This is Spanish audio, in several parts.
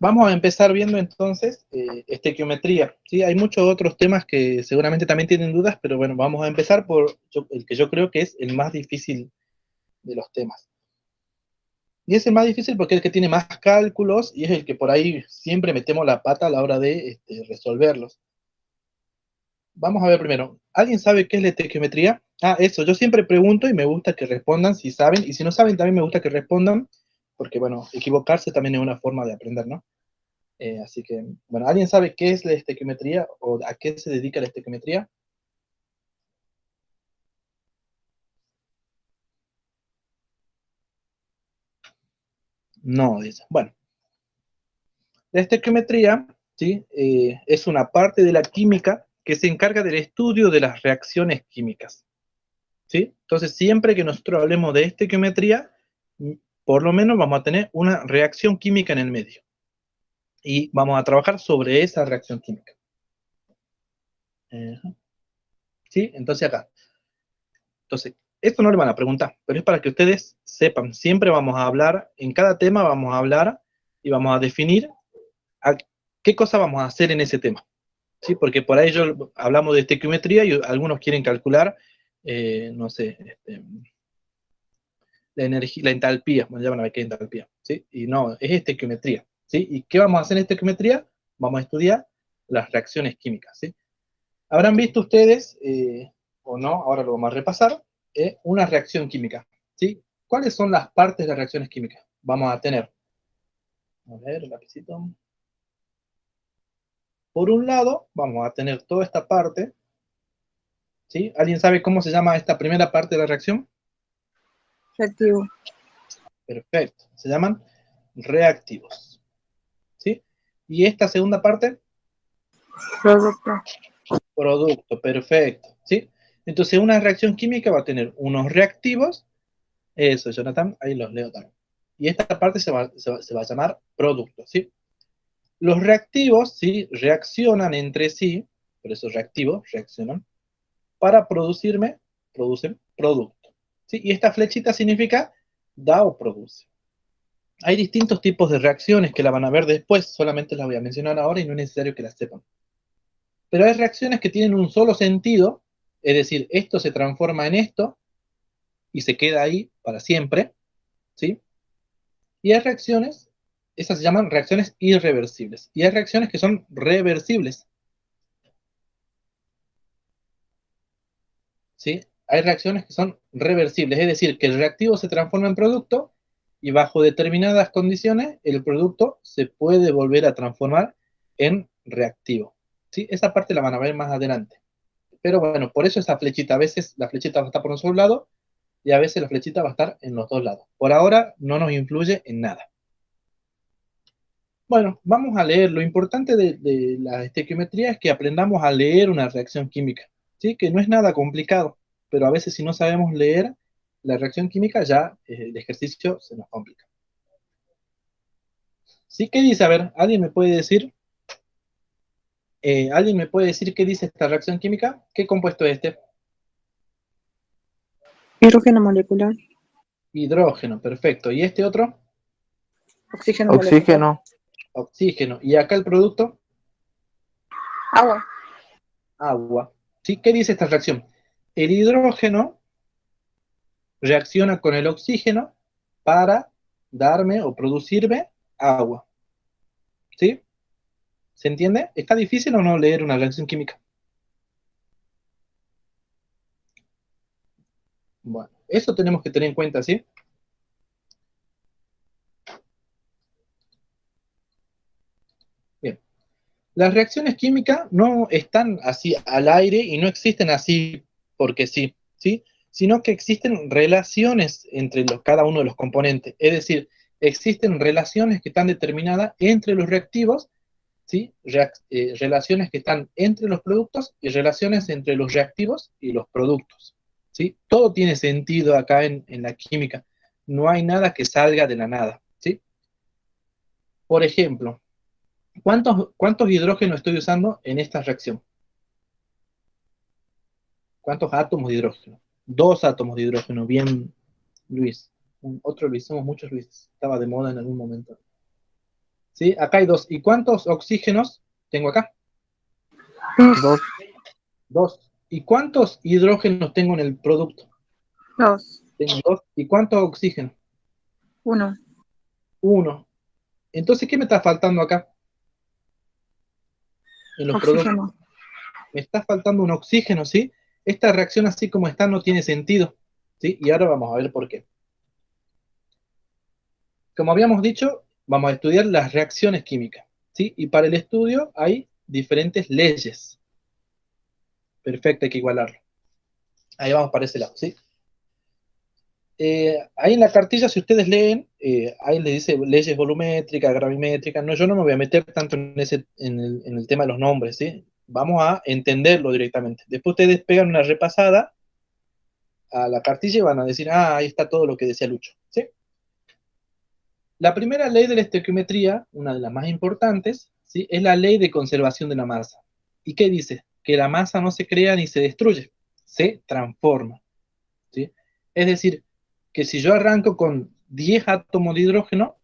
Vamos a empezar viendo entonces estequiometría, ¿sí? Hay muchos otros temas que seguramente también tienen dudas, pero bueno, vamos a empezar por el que yo creo que es el más difícil de los temas. Y es el más difícil porque es el que tiene más cálculos y es el que por ahí siempre metemos la pata a la hora de resolverlos. Vamos a ver primero, ¿alguien sabe qué es la estequiometría? Ah, eso, yo siempre pregunto y me gusta que respondan si saben, y si no saben también me gusta que respondan, porque bueno, equivocarse también es una forma de aprender, ¿no? Así que, bueno, ¿alguien sabe qué es la estequiometría o a qué se dedica la estequiometría? No, dice. Bueno, la estequiometría, ¿sí? Es una parte de la química que se encarga del estudio de las reacciones químicas, ¿sí? Entonces, siempre que nosotros hablemos de estequiometría, por lo menos vamos a tener una reacción química en el medio. Y vamos a trabajar sobre esa reacción química. ¿Sí? Entonces acá. Entonces, esto no le van a preguntar, pero es para que ustedes sepan, siempre vamos a hablar, en cada tema vamos a hablar y vamos a definir a qué cosa vamos a hacer en ese tema. ¿Sí? Porque por ahí hablamos de estequiometría y algunos quieren calcular, no sé, la energía, la entalpía, bueno, ya van a ver qué es entalpía, ¿sí? Y no, es estequiometría, ¿sí? ¿Y qué vamos a hacer en estequiometría? Vamos a estudiar las reacciones químicas, ¿sí? Habrán visto ustedes, o no, ahora lo vamos a repasar, una reacción química, ¿sí? ¿Cuáles son las partes de las reacciones químicas? Vamos a tener, a ver, el lapicito. Por un lado, vamos a tener toda esta parte, ¿sí? ¿Alguien sabe cómo se llama esta primera parte de la reacción? Reactivo. Perfecto, se llaman reactivos, ¿sí? Y esta segunda parte, Producto. producto, perfecto, ¿sí? Entonces una reacción química va a tener unos reactivos, eso, Jonathan, ahí los leo también. Y esta parte se va a llamar producto, ¿sí? Los reactivos, ¿sí? Reaccionan entre sí, por eso reactivos, reaccionan, para producen producto, ¿sí? Y esta flechita significa da o produce. Hay distintos tipos de reacciones que la van a ver después, solamente las voy a mencionar ahora y no es necesario que las sepan. Pero hay reacciones que tienen un solo sentido, es decir, esto se transforma en esto y se queda ahí para siempre, ¿sí? Y hay reacciones, esas se llaman reacciones irreversibles. Y hay reacciones que son reversibles, ¿sí? Hay reacciones que son reversibles, es decir, que el reactivo se transforma en producto y bajo determinadas condiciones el producto se puede volver a transformar en reactivo, ¿sí? Esa parte la van a ver más adelante. Pero bueno, por eso esa flechita, a veces la flechita va a estar por un solo lado y a veces la flechita va a estar en los dos lados. Por ahora no nos influye en nada. Bueno, vamos a leer. Lo importante de la estequiometría es que aprendamos a leer una reacción química, ¿sí? Que no es nada complicado, pero a veces si no sabemos leer la reacción química ya el ejercicio se nos complica. ¿Sí? ¿Qué dice? A ver, ¿alguien me puede decir qué dice esta reacción química? ¿Qué compuesto es este? Hidrógeno molecular. Hidrógeno, perfecto. ¿Y este otro? Oxígeno molecular. Oxígeno. Oxígeno. ¿Y acá el producto? Agua. Agua. ¿Sí? ¿Qué dice esta reacción? El hidrógeno reacciona con el oxígeno para darme o producirme agua. ¿Sí? ¿Se entiende? ¿Está difícil o no leer una reacción química? Bueno, eso tenemos que tener en cuenta, ¿sí? Bien. Las reacciones químicas no están así al aire y no existen así porque sí, ¿sí? Sino que existen relaciones entre cada uno de los componentes. Es decir, existen relaciones que están determinadas entre los reactivos, ¿sí? Relaciones que están entre los productos y relaciones entre los reactivos y los productos, ¿sí? Todo tiene sentido acá en la química. No hay nada que salga de la nada, ¿sí? Por ejemplo, ¿cuántos hidrógenos estoy usando en esta reacción? ¿Cuántos átomos de hidrógeno? Dos átomos de hidrógeno, bien, Luis. Otro Luis, somos muchos Luis. Estaba de moda en algún momento. ¿Sí? Acá hay 2. ¿Y cuántos oxígenos tengo acá? 2. 2. ¿Y cuántos hidrógenos tengo en el producto? 2. Tengo 2. ¿Y cuántos oxígenos? 1. 1. Entonces, ¿qué me está faltando acá? En los productos. Oxígeno. Me está faltando un oxígeno, ¿sí? Esta reacción así como está no tiene sentido, ¿sí? Y ahora vamos a ver por qué. Como habíamos dicho, vamos a estudiar las reacciones químicas, ¿sí? Y para el estudio hay diferentes leyes. Perfecto, hay que igualarlo. Ahí vamos para ese lado, ¿sí? Ahí en la cartilla, si ustedes leen, ahí les dice leyes volumétricas, gravimétricas. No, yo no me voy a meter tanto en el tema de los nombres, ¿sí? Vamos a entenderlo directamente. Después ustedes pegan una repasada a la cartilla y van a decir, ah, ahí está todo lo que decía Lucho, ¿sí? La primera ley de la estequiometría, una de las más importantes, ¿sí? Es la ley de conservación de la masa. ¿Y qué dice? Que la masa no se crea ni se destruye, se transforma, ¿sí? Es decir, que si yo arranco con 10 átomos de hidrógeno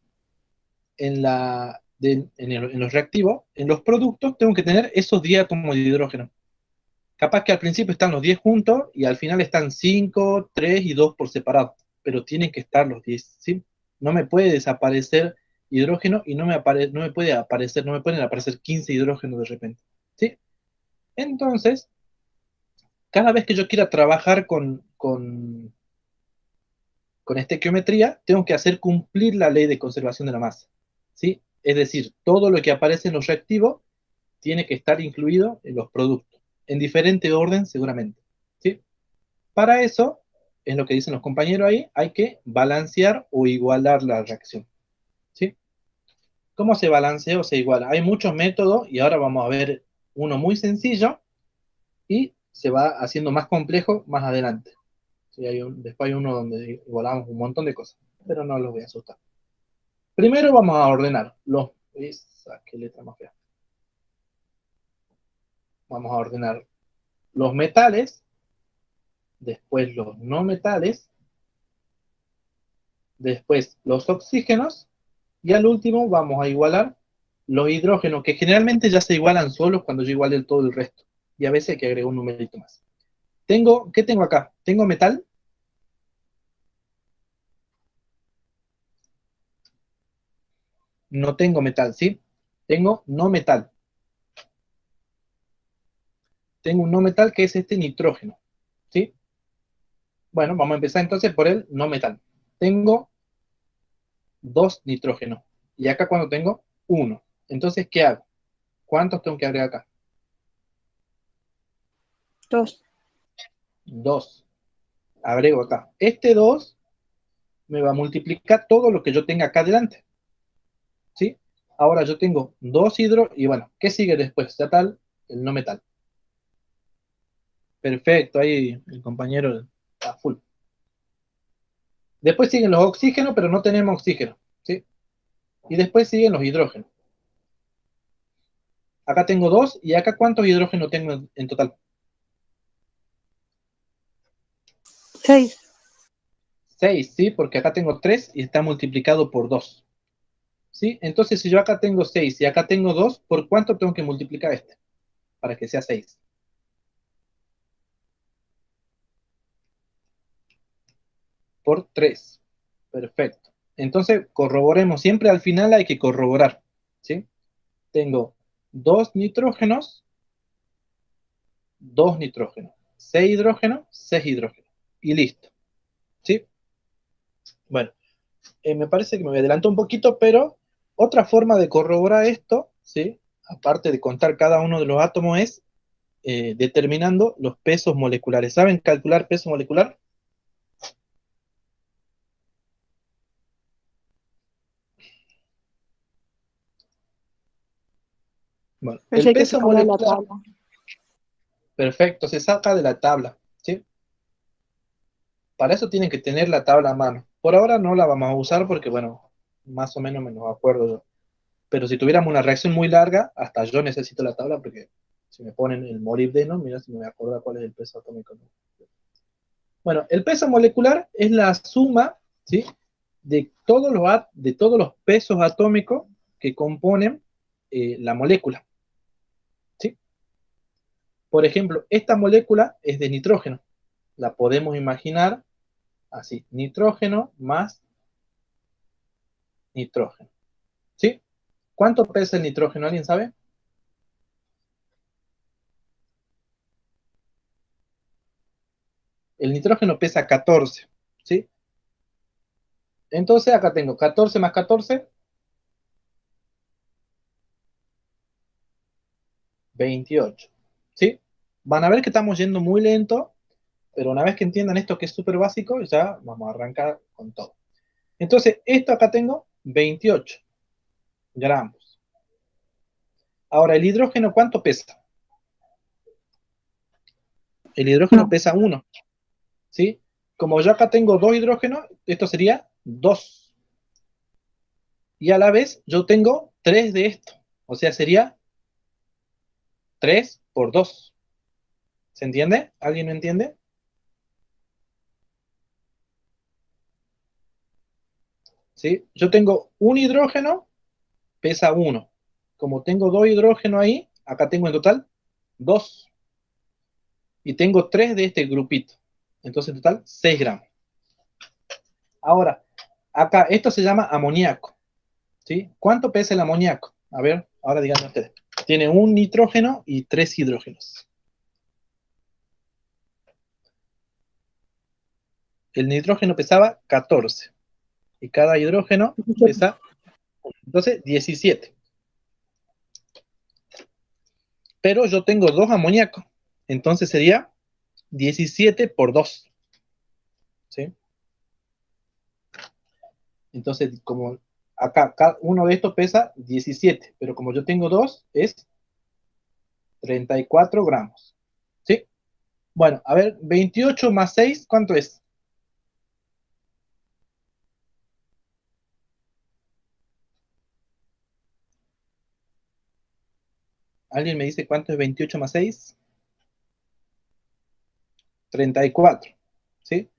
en los reactivos, en los productos tengo que tener esos 10 átomos de hidrógeno. Capaz que al principio están los 10 juntos y al final están 5, 3 y 2 por separado, pero tienen que estar los 10, ¿sí? No me puede desaparecer hidrógeno y no me pueden aparecer 15 hidrógenos de repente, ¿sí? Entonces, cada vez que yo quiera trabajar con estequiometría, tengo que hacer cumplir la ley de conservación de la masa, ¿sí? Es decir, todo lo que aparece en los reactivos tiene que estar incluido en los productos, en diferente orden seguramente, ¿sí? Para eso, es lo que dicen los compañeros ahí, hay que balancear o igualar la reacción, ¿sí? ¿Cómo se balancea o se iguala? Hay muchos métodos y ahora vamos a ver uno muy sencillo y se va haciendo más complejo más adelante. Sí, después hay uno donde igualamos un montón de cosas, pero no los voy a asustar. Primero vamos a ordenar qué letra más fea. Vamos a ordenar los metales, después los no metales, después los oxígenos, y al último vamos a igualar los hidrógenos, que generalmente ya se igualan solos cuando yo iguale todo el resto. Y a veces hay que agregar un numerito más. ¿Qué tengo acá? ¿Tengo metal? No tengo metal, ¿sí? Tengo no metal. Tengo un no metal que es este nitrógeno, ¿sí? Bueno, vamos a empezar entonces por el no metal. Tengo 2 nitrógenos. Y acá cuando tengo 1. Entonces, ¿qué hago? ¿Cuántos tengo que agregar acá? 2. 2. Agrego acá. Este 2 me va a multiplicar todo lo que yo tenga acá adelante, ¿sí? Ahora yo tengo 2 hidro, y bueno, ¿qué sigue después? Ya tal, el no metal. Perfecto, ahí el compañero está full. Después siguen los oxígenos, pero no tenemos oxígeno, ¿sí? Y después siguen los hidrógenos. Acá tengo 2, y acá ¿cuántos hidrógenos tengo en total? 6. 6, ¿sí? Porque acá tengo 3 y está multiplicado por 2, ¿sí? Entonces, si yo acá tengo 6 y acá tengo 2, ¿por cuánto tengo que multiplicar este? Para que sea 6. Por 3. Perfecto. Entonces, corroboremos. Siempre al final hay que corroborar, ¿sí? Tengo 2 nitrógenos, 2 nitrógenos, 6 hidrógenos, 6 hidrógenos. Y listo, ¿sí? Bueno, me parece que me voy a adelantar un poquito, pero otra forma de corroborar esto, ¿sí? Aparte de contar cada uno de los átomos, es determinando los pesos moleculares. ¿Saben calcular peso molecular? Bueno, Eso el hay que peso sacarlo de la molecular, tabla. perfecto, se saca de la tabla, ¿sí? Para eso tienen que tener la tabla a mano. Por ahora no la vamos a usar porque, bueno, más o menos me lo acuerdo yo. Pero si tuviéramos una reacción muy larga, hasta yo necesito la tabla porque si me ponen el molibdeno, mira si me voy a acordar cuál es el peso atómico. Bueno, el peso molecular es la suma, ¿sí? De todos los pesos atómicos que componen la molécula, ¿sí? Por ejemplo, esta molécula es de nitrógeno. La podemos imaginar así, nitrógeno más nitrógeno, ¿sí? ¿Cuánto pesa el nitrógeno? ¿Alguien sabe? El nitrógeno pesa 14, ¿sí? Entonces acá tengo 14 más 14, 28, ¿sí? Van a ver que estamos yendo muy lento, pero una vez que entiendan esto que es súper básico, ya vamos a arrancar con todo. Entonces, esto acá tengo 28 gramos. Ahora, ¿el hidrógeno cuánto pesa? El hidrógeno No. pesa 1, ¿sí? Como yo acá tengo 2 hidrógenos, esto sería 2. Y a la vez yo tengo 3 de esto. O sea, sería 3 por 2. ¿Se entiende? ¿Alguien me entiende? ¿Sí? Yo tengo un hidrógeno, pesa 1. Como tengo 2 hidrógenos ahí, acá tengo en total 2. Y tengo 3 de este grupito. Entonces en total 6 gramos. Ahora, acá esto se llama amoníaco, ¿sí? ¿Cuánto pesa el amoníaco? A ver, ahora díganme ustedes. Tiene un nitrógeno y 3 hidrógenos. El nitrógeno pesaba 14 y cada hidrógeno pesa, entonces, 17. Pero yo tengo 2 amoníacos, entonces sería 17 por 2, ¿sí? Entonces, como acá cada uno de estos pesa 17, pero como yo tengo 2, es 34 gramos, ¿sí? Bueno, a ver, 28 más 6, ¿cuánto es? ¿Alguien me dice cuánto es 28 más 6? 34, ¿sí?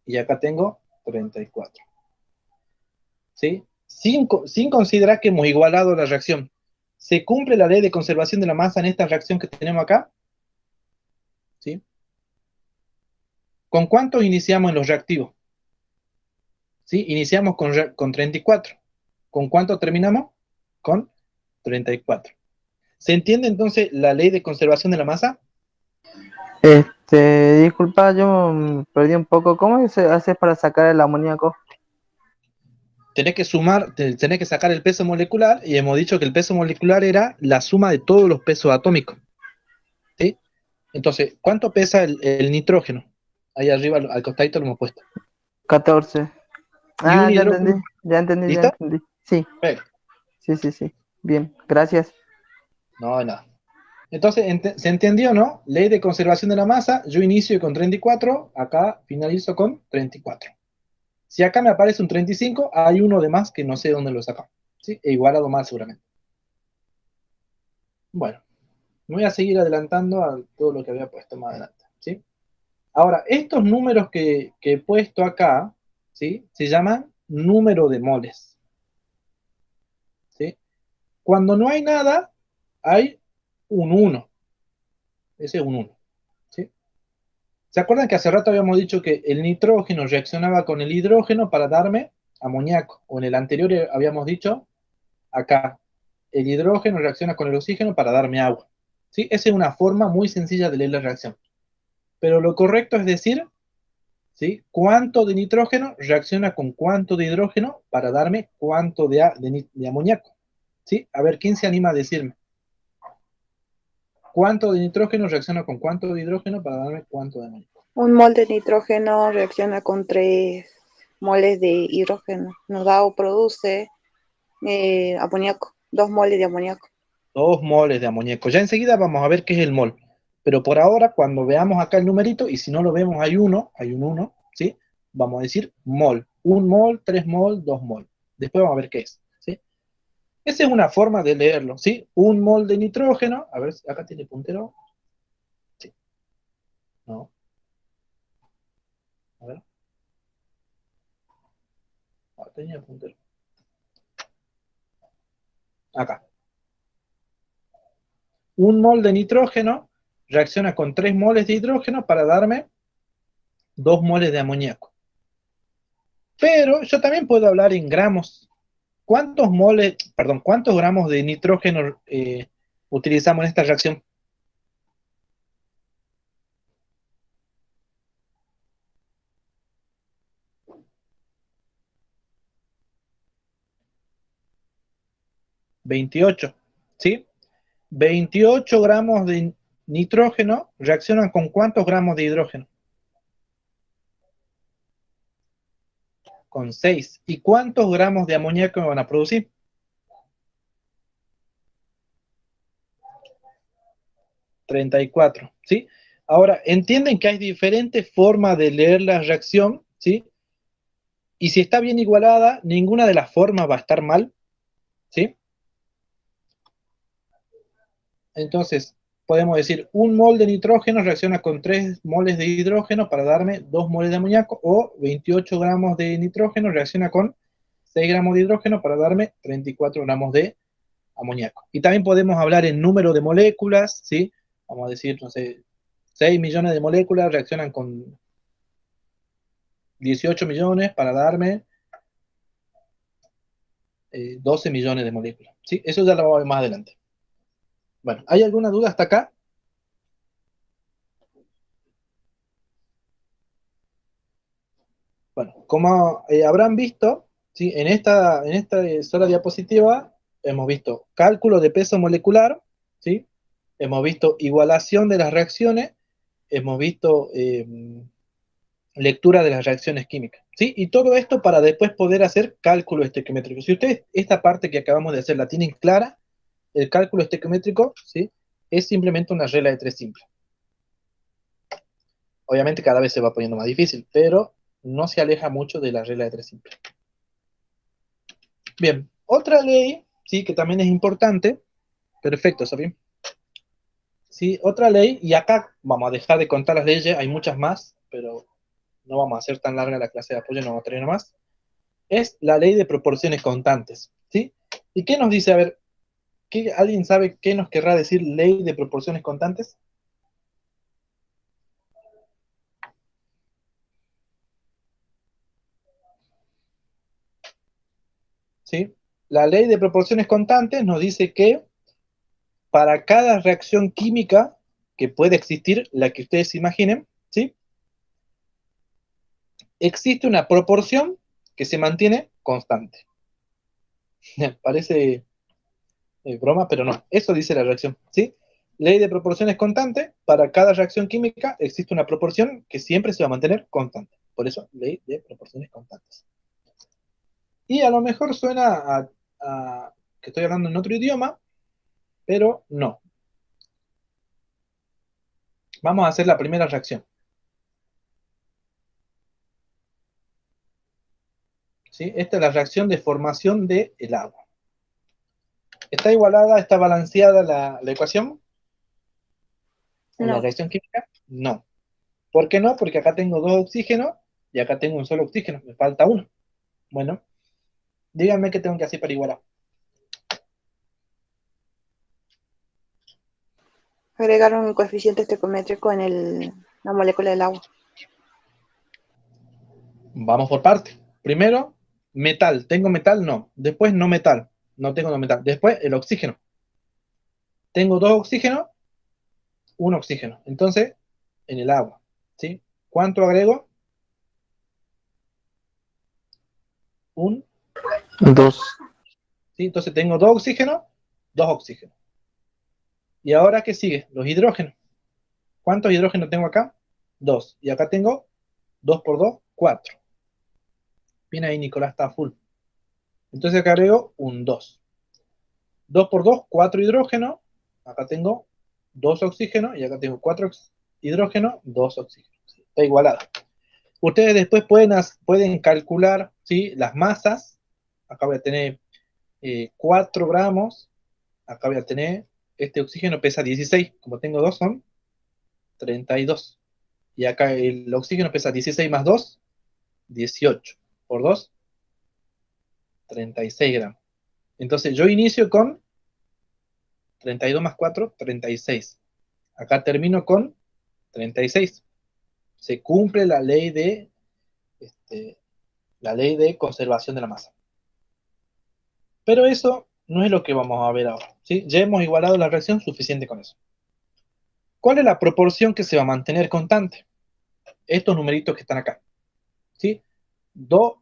Y acá tengo 34, ¿sí? Sin considerar que hemos igualado la reacción. ¿Se cumple la ley de conservación de la masa en esta reacción que tenemos acá? ¿Sí? ¿Con cuántos iniciamos en los reactivos? ¿Sí? Iniciamos con 34. ¿Con cuánto terminamos? Con 34. ¿Se entiende entonces la ley de conservación de la masa? Disculpa, yo perdí un poco. ¿Cómo se hace para sacar el amoníaco? Tenés que sumar, tenés que sacar el peso molecular y hemos dicho que el peso molecular era la suma de todos los pesos atómicos, ¿sí? Entonces, ¿cuánto pesa el nitrógeno? Ahí arriba al costadito lo hemos puesto. 14. Y un Ah, ya entendí, hidrógeno, ya entendí, ya ¿listo? entendí. Sí, Perfecto. sí, sí, sí. Bien, gracias. No, nada. Entonces, ¿se entendió, no? Ley de conservación de la masa, yo inicio con 34, acá finalizo con 34. Si acá me aparece un 35, hay uno de más que no sé dónde lo saca, ¿sí? E igualado más seguramente. Bueno, me voy a seguir adelantando a todo lo que había puesto más adelante, ¿sí? Ahora, estos números que he puesto acá, ¿sí? Se llaman número de moles, ¿sí? Cuando no hay nada, hay un 1. Ese es un 1, ¿sí? ¿Se acuerdan que hace rato habíamos dicho que el nitrógeno reaccionaba con el hidrógeno para darme amoníaco? O en el anterior habíamos dicho, acá, el hidrógeno reacciona con el oxígeno para darme agua, ¿sí? Esa es una forma muy sencilla de leer la reacción. Pero lo correcto es decir, ¿sí? Cuánto de nitrógeno reacciona con cuánto de hidrógeno para darme cuánto de amoníaco, ¿sí? A ver, ¿quién se anima a decirme? ¿Cuánto de nitrógeno reacciona con cuánto de hidrógeno para darme cuánto de amoníaco? Un mol de nitrógeno reacciona con 3 moles de hidrógeno. Nos da o produce amoníaco, 2 moles de amoníaco. 2 moles de amoníaco. Ya enseguida vamos a ver qué es el mol. Pero por ahora, cuando veamos acá el numerito, y si no lo vemos, hay un 1, ¿sí? Vamos a decir mol. 1 mol, 3 mol, 2 mol. Después vamos a ver qué es, ¿sí? Esa es una forma de leerlo, ¿sí? Un mol de nitrógeno. A ver, acá tiene puntero. Sí, no. A ver. Ah, tenía puntero. Acá. Un mol de nitrógeno reacciona con 3 moles de hidrógeno para darme 2 moles de amoníaco. Pero yo también puedo hablar en gramos. ¿Cuántos gramos de nitrógeno utilizamos en esta reacción? ¿28? ¿Sí? 28 gramos de nitrógeno reaccionan con ¿cuántos gramos de hidrógeno? Con 6. ¿Y cuántos gramos de amoníaco van a producir? 34, ¿sí? Ahora, entienden que hay diferentes formas de leer la reacción, ¿sí? Y si está bien igualada, ninguna de las formas va a estar mal, ¿sí? Entonces, podemos decir, un mol de nitrógeno reacciona con 3 moles de hidrógeno para darme 2 moles de amoníaco, o 28 gramos de nitrógeno reacciona con 6 gramos de hidrógeno para darme 34 gramos de amoníaco. Y también podemos hablar en número de moléculas, ¿sí? Vamos a decir, no sé, 6 millones de moléculas reaccionan con 18 millones para darme 12 millones de moléculas, ¿sí? Eso ya lo vamos a ver más adelante. Bueno, ¿hay alguna duda hasta acá? Bueno, como habrán visto, ¿sí? En esta sola diapositiva hemos visto cálculo de peso molecular, ¿sí? Hemos visto igualación de las reacciones, hemos visto lectura de las reacciones químicas, ¿sí? Y todo esto para después poder hacer cálculo estequiométrico. Si ustedes esta parte que acabamos de hacer la tienen clara, el cálculo estequiométrico, ¿sí? Es simplemente una regla de 3 simple. Obviamente cada vez se va poniendo más difícil, pero no se aleja mucho de la regla de 3 simple. Bien, otra ley, ¿sí? Que también es importante. Perfecto, Sofía. Sí, otra ley, y acá vamos a dejar de contar las leyes, hay muchas más, pero no vamos a hacer tan larga la clase de apoyo, no vamos a tener más. Es la ley de proporciones constantes, ¿sí? ¿Y qué nos dice? A ver, ¿alguien sabe qué nos querrá decir ley de proporciones constantes? ¿Sí? La ley de proporciones constantes nos dice que para cada reacción química que puede existir, la que ustedes imaginen, ¿sí? Existe una proporción que se mantiene constante. Parece broma, pero no. Eso dice la reacción, ¿sí? Ley de proporciones constante. Para cada reacción química existe una proporción que siempre se va a mantener constante. Por eso, ley de proporciones constantes. Y a lo mejor suena que estoy hablando en otro idioma, pero no. Vamos a hacer la primera reacción. ¿Sí? Esta es la reacción de formación del agua. ¿Está igualada, está balanceada la ecuación? ¿O la No. reacción química? No. ¿Por qué no? Porque acá tengo 2 oxígenos y acá tengo un solo oxígeno. Me falta uno. Bueno, díganme qué tengo que hacer para igualar. Agregar un coeficiente estequiométrico en la molécula del agua. Vamos por parte. Primero, metal. ¿Tengo metal? No. Después, no metal. No tengo no metal. Después, el oxígeno. Tengo 2 oxígenos, un oxígeno. Entonces, en el agua. ¿Sí? ¿Cuánto agrego? Un. Dos. ¿Sí? Entonces tengo 2 oxígenos, 2 oxígenos. ¿Y ahora qué sigue? Los hidrógenos. ¿Cuántos hidrógenos tengo acá? 2. Y acá tengo 2 por 2, 4. Bien ahí, Nicolás está full. Entonces acá agrego un 2. 2 por 2, 4 hidrógenos. Acá tengo 2 oxígenos y acá tengo 4 hidrógenos, 2 oxígenos. ¿Sí? Está igualado. Ustedes después pueden calcular, ¿sí? Las masas. Acá voy a tener 4 gramos. Acá voy a tener, este oxígeno pesa 16. Como tengo 2 son 32. Y acá el oxígeno pesa 16 más 2, 18. Por 2, 36 gramos. Entonces yo inicio con 32 más 4, 36. Acá termino con 36. Se cumple la ley de conservación de la masa. Pero eso no es lo que vamos a ver ahora, ¿sí? Ya hemos igualado la reacción, suficiente con eso. ¿Cuál es la proporción que se va a mantener constante? Estos numeritos que están acá, ¿sí? 2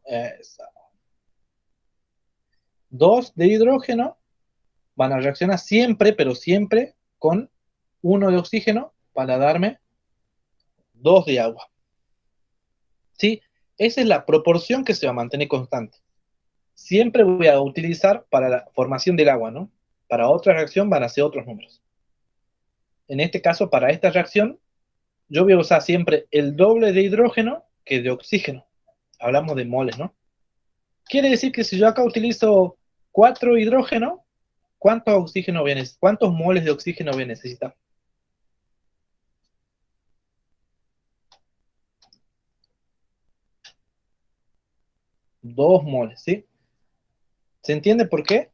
de hidrógeno van a reaccionar siempre, pero siempre, con 1 de oxígeno para darme 2 de agua, ¿sí? Esa es la proporción que se va a mantener constante. Siempre voy a utilizar para la formación del agua, ¿no? Para otra reacción van a ser otros números. En este caso, para esta reacción, yo voy a usar siempre el doble de hidrógeno que de oxígeno. Hablamos de moles, ¿no? Quiere decir que si yo acá utilizo 4 hidrógeno, ¿cuántos moles de oxígeno voy a necesitar? Dos moles, ¿sí? ¿Se entiende por qué?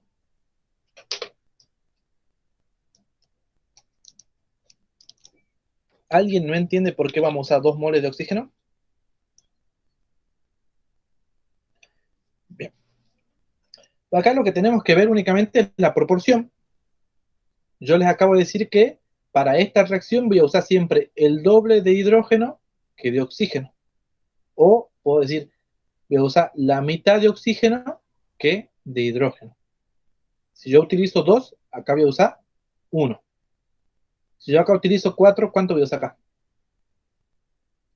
¿Alguien no entiende por qué vamos a usar 2 moles de oxígeno? Bien. Acá lo que tenemos que ver únicamente es la proporción. Yo les acabo de decir que para esta reacción voy a usar siempre el doble de hidrógeno que de oxígeno. O puedo decir, voy a usar la mitad de oxígeno que de hidrógeno. Si yo utilizo 2, acá voy a usar 1. Si yo acá utilizo 4, ¿cuánto voy a usar acá?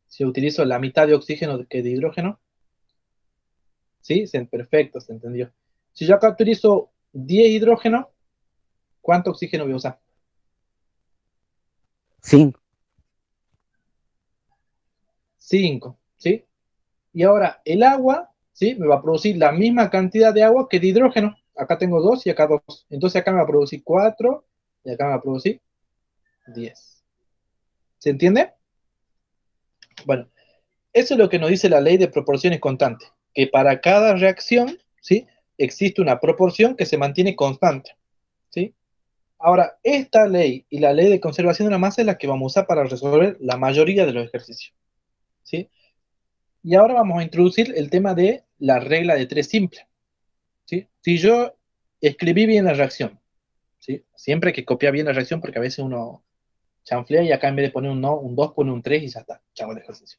Si yo utilizo la mitad de oxígeno que de hidrógeno, ¿sí? Perfecto, se entendió. Si yo acá utilizo 10 hidrógeno, ¿cuánto oxígeno voy a usar? 5. 5, ¿sí? Y ahora el agua, ¿sí? Me va a producir la misma cantidad de agua que de hidrógeno. Acá tengo 2 y acá 2. Entonces acá me va a producir 4 y acá me va a producir 10. ¿Se entiende? Bueno, eso es lo que nos dice la ley de proporciones constantes, que para cada reacción, ¿sí? Existe una proporción que se mantiene constante, ¿sí? Ahora, esta ley y la ley de conservación de la masa es la que vamos a usar para resolver la mayoría de los ejercicios, ¿sí? Y ahora vamos a introducir el tema de la regla de 3 simple, ¿sí? Si yo escribí bien la reacción, ¿sí? Siempre hay que copiar bien la reacción porque a veces uno chanflea y acá en vez de poner un, no, un 2 pone un 3 y ya está, chavo el ejercicio.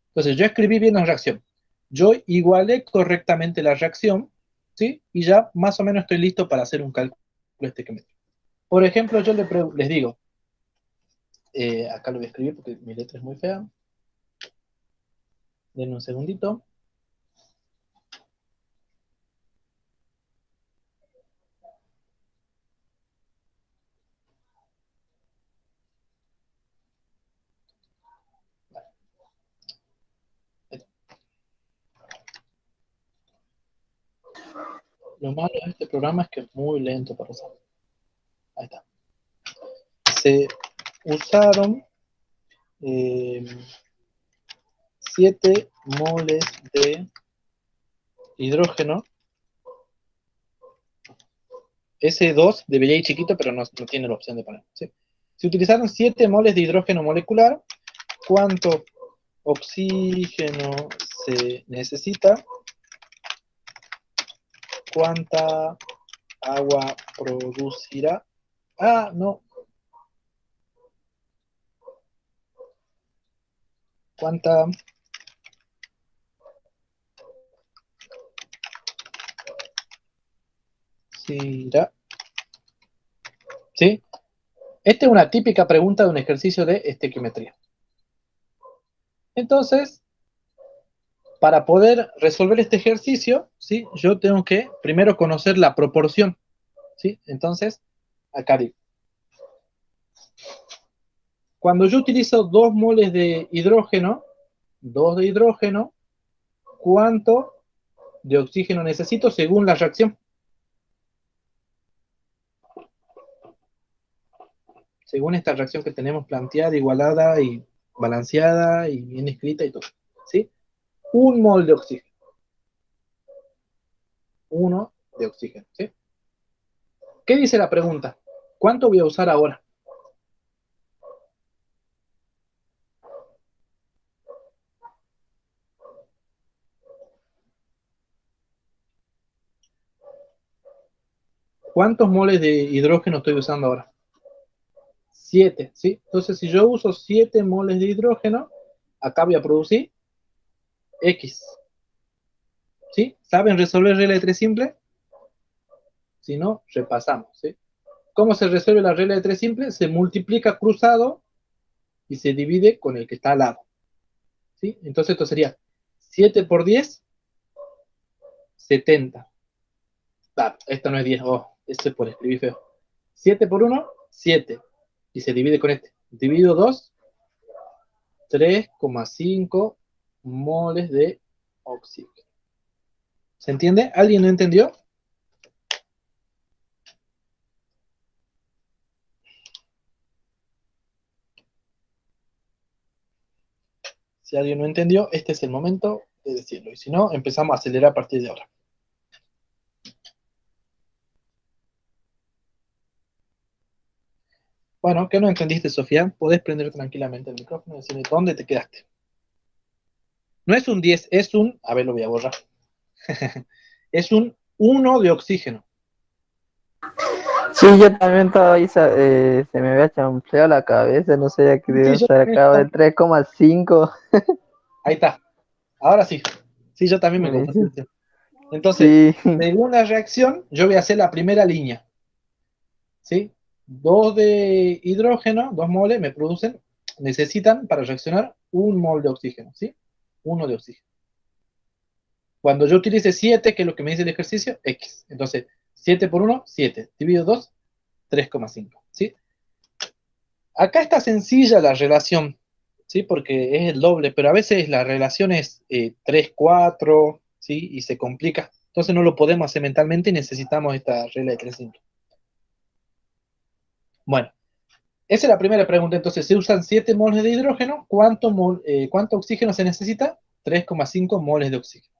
Entonces yo escribí bien la reacción, yo igualé correctamente la reacción, ¿sí? Y ya más o menos estoy listo para hacer un cálculo estequiométrico. Por ejemplo, yo les digo, acá lo voy a escribir porque mi letra es muy fea. Denme un segundito. Lo malo de este programa es que es muy lento para usar. Ahí está. Se usaron 7 moles de hidrógeno. Ese 2 debería ir chiquito, pero no tiene la opción de poner, ¿sí? Se utilizaron 7 moles de hidrógeno molecular. ¿Cuánto oxígeno se necesita? ¿Cuánta agua producirá? Ah, no. ¿Cuánta irá? ¿Sí? Esta es una típica pregunta de un ejercicio de estequiometría. Entonces, para poder resolver este ejercicio, ¿sí? Yo tengo que primero conocer la proporción, ¿sí? Entonces, acá digo. Cuando yo utilizo 2 moles de hidrógeno, 2 de hidrógeno, ¿cuánto de oxígeno necesito según la reacción? Según esta reacción que tenemos planteada, igualada y balanceada y bien escrita y todo, ¿sí? 1 mol de oxígeno. 1 de oxígeno, ¿sí? ¿Qué dice la pregunta? ¿Cuánto voy a usar ahora? ¿Cuántos moles de hidrógeno estoy usando ahora? 7, ¿sí? Entonces, si yo uso 7 moles de hidrógeno, acá voy a producir X, ¿sí? ¿Saben resolver regla de 3 simple? Si no, repasamos, ¿sí? ¿Cómo se resuelve la regla de 3 simple? Se multiplica cruzado y se divide con el que está al lado, ¿sí? Entonces esto sería 7 por 10, 70. Ah, esto no es 10, oh, esto es por escribir feo. 7 por 1, 7. Y se divide con este. Divido 2, 3,5 moles de oxígeno. ¿Se entiende? ¿Alguien no entendió? Si alguien no entendió, este es el momento de decirlo. Y si no, empezamos a acelerar a partir de ahora. Bueno, ¿qué no entendiste, Sofía? Podés prender tranquilamente el micrófono y decirme dónde te quedaste. No es un 10, es un... A ver, lo voy a borrar. Es un 1 de oxígeno. Sí, yo también estaba ahí, se me había champleado la cabeza, no sabía que Sí, debía yo estar también acá estaba- el 3,5. Ahí está. Ahora sí. Sí, yo también me Buenísimo. confundí. Entonces, Sí, según la reacción, yo voy a hacer la primera línea. ¿Sí? 2 de hidrógeno, 2 moles, necesitan para reaccionar 1 mol de oxígeno. ¿Sí? 1 de oxígeno. Cuando yo utilice 7, que es lo que me dice el ejercicio, X. Entonces, 7 por 1, 7. Dividido 2, 3,5. ¿Sí? Acá está sencilla la relación, ¿sí? Porque es el doble, pero a veces la relación es 3, 4, ¿sí? Y se complica. Entonces no lo podemos hacer mentalmente y necesitamos esta regla de 3 simple. Bueno, esa es la primera pregunta. Entonces, se usan 7 moles de hidrógeno. ¿Cuánto oxígeno se necesita? 3,5 moles de oxígeno.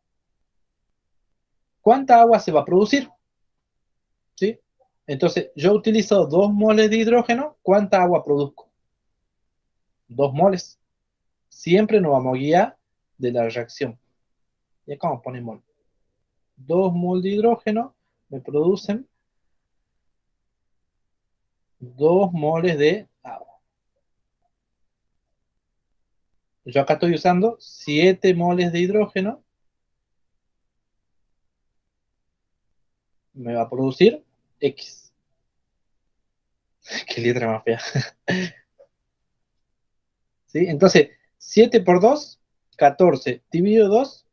¿Cuánta agua se va a producir? ¿Sí? Entonces, yo utilizo 2 moles de hidrógeno. ¿Cuánta agua produzco? 2 moles. Siempre nos vamos a guiar de la reacción. ¿Y acá vamos a poner mol? 2 mol de hidrógeno me producen 2 moles de agua. Yo acá estoy usando 7 moles de hidrógeno. Me va a producir X. Qué letra más fea. ¿Sí? Entonces, 7 por 2, 14. Dividido 2,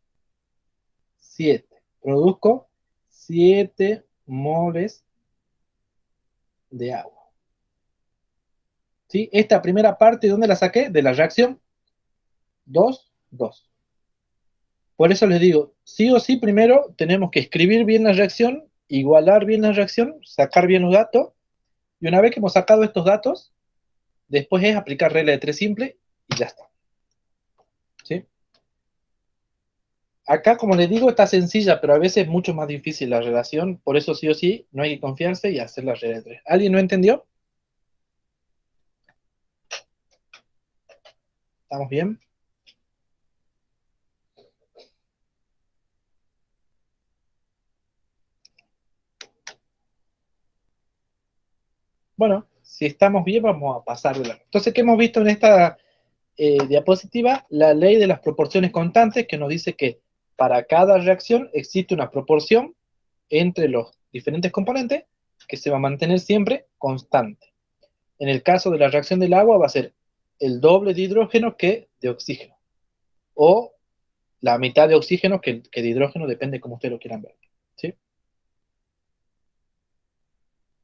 7. Produzco 7 moles de agua. ¿Sí? Esta primera parte, ¿de dónde la saqué? De la reacción 2, 2. Por eso les digo, sí o sí, primero tenemos que escribir bien la reacción, igualar bien la reacción, sacar bien los datos, y una vez que hemos sacado estos datos, después es aplicar regla de 3 simple y ya está. ¿Sí? Acá, como les digo, está sencilla, pero a veces es mucho más difícil la relación, por eso sí o sí, no hay que confiarse y hacer la regla de 3. ¿Alguien no entendió? ¿Estamos bien? Bueno, si estamos bien, vamos a pasar de largo. Entonces, ¿qué hemos visto en esta diapositiva? La ley de las proporciones constantes, que nos dice que para cada reacción existe una proporción entre los diferentes componentes que se va a mantener siempre constante. En el caso de la reacción del agua va a ser el doble de hidrógeno que de oxígeno, o la mitad de oxígeno que de hidrógeno, depende como ustedes lo quieran ver. ¿Sí?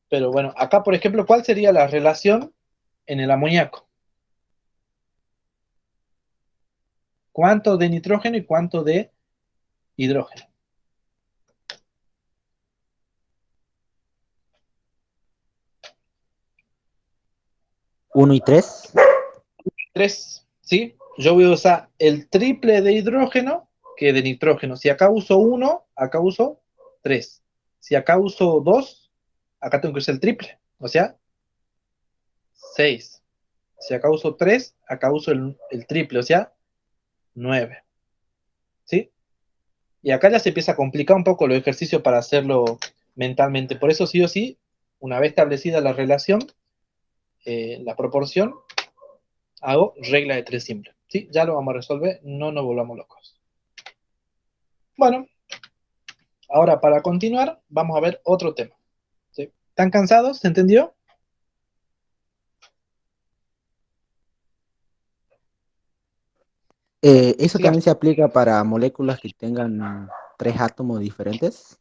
Pero bueno, acá por ejemplo, ¿cuál sería la relación en el amoníaco? ¿Cuánto de nitrógeno y cuánto de hidrógeno? 1 y 3. 3, ¿sí? Yo voy a usar el triple de hidrógeno que de nitrógeno. Si acá uso 1, acá uso 3. Si acá uso 2, acá tengo que usar el triple, o sea, 6. Si acá uso 3, acá uso el triple, o sea, 9. ¿Sí? Y acá ya se empieza a complicar un poco los ejercicios para hacerlo mentalmente. Por eso sí o sí, una vez establecida la relación, la proporción, hago regla de 3 simple. ¿Sí? Ya lo vamos a resolver, no nos volvamos locos. Bueno, ahora para continuar, vamos a ver otro tema. ¿Sí? ¿Están cansados? ¿Se entendió? ¿Eso Sigamos. también se aplica para moléculas que tengan 3 átomos diferentes?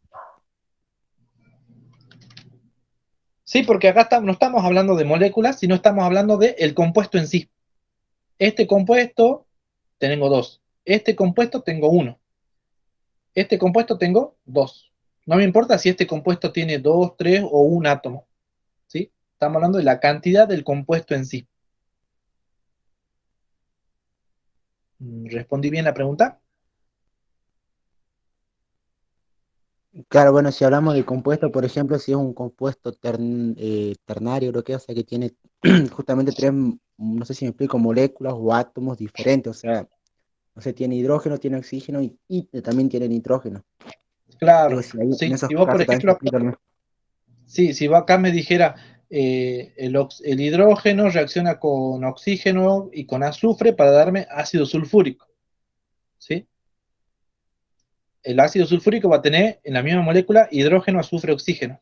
Sí, porque acá no estamos hablando de moléculas, sino estamos hablando del compuesto en sí. Este compuesto, tengo 2. Este compuesto tengo 1. Este compuesto tengo 2. No me importa si este compuesto tiene 2, 3 o un átomo. ¿Sí? Estamos hablando de la cantidad del compuesto en sí. ¿Respondí bien la pregunta? Claro, bueno, si hablamos de compuesto, por ejemplo, si es un compuesto ternario, creo que, o sea, que tiene justamente 3, no sé si me explico, moléculas o átomos diferentes, o sea, no sé, tiene hidrógeno, tiene oxígeno y también tiene nitrógeno. Digo, Claro. si ahí, en Sí. esos Si vos, por casos también se ejemplo, aplica lo mismo. sí, si vos acá me dijera el hidrógeno reacciona con oxígeno y con azufre para darme ácido sulfúrico. ¿Sí? El ácido sulfúrico va a tener en la misma molécula hidrógeno, azufre, oxígeno.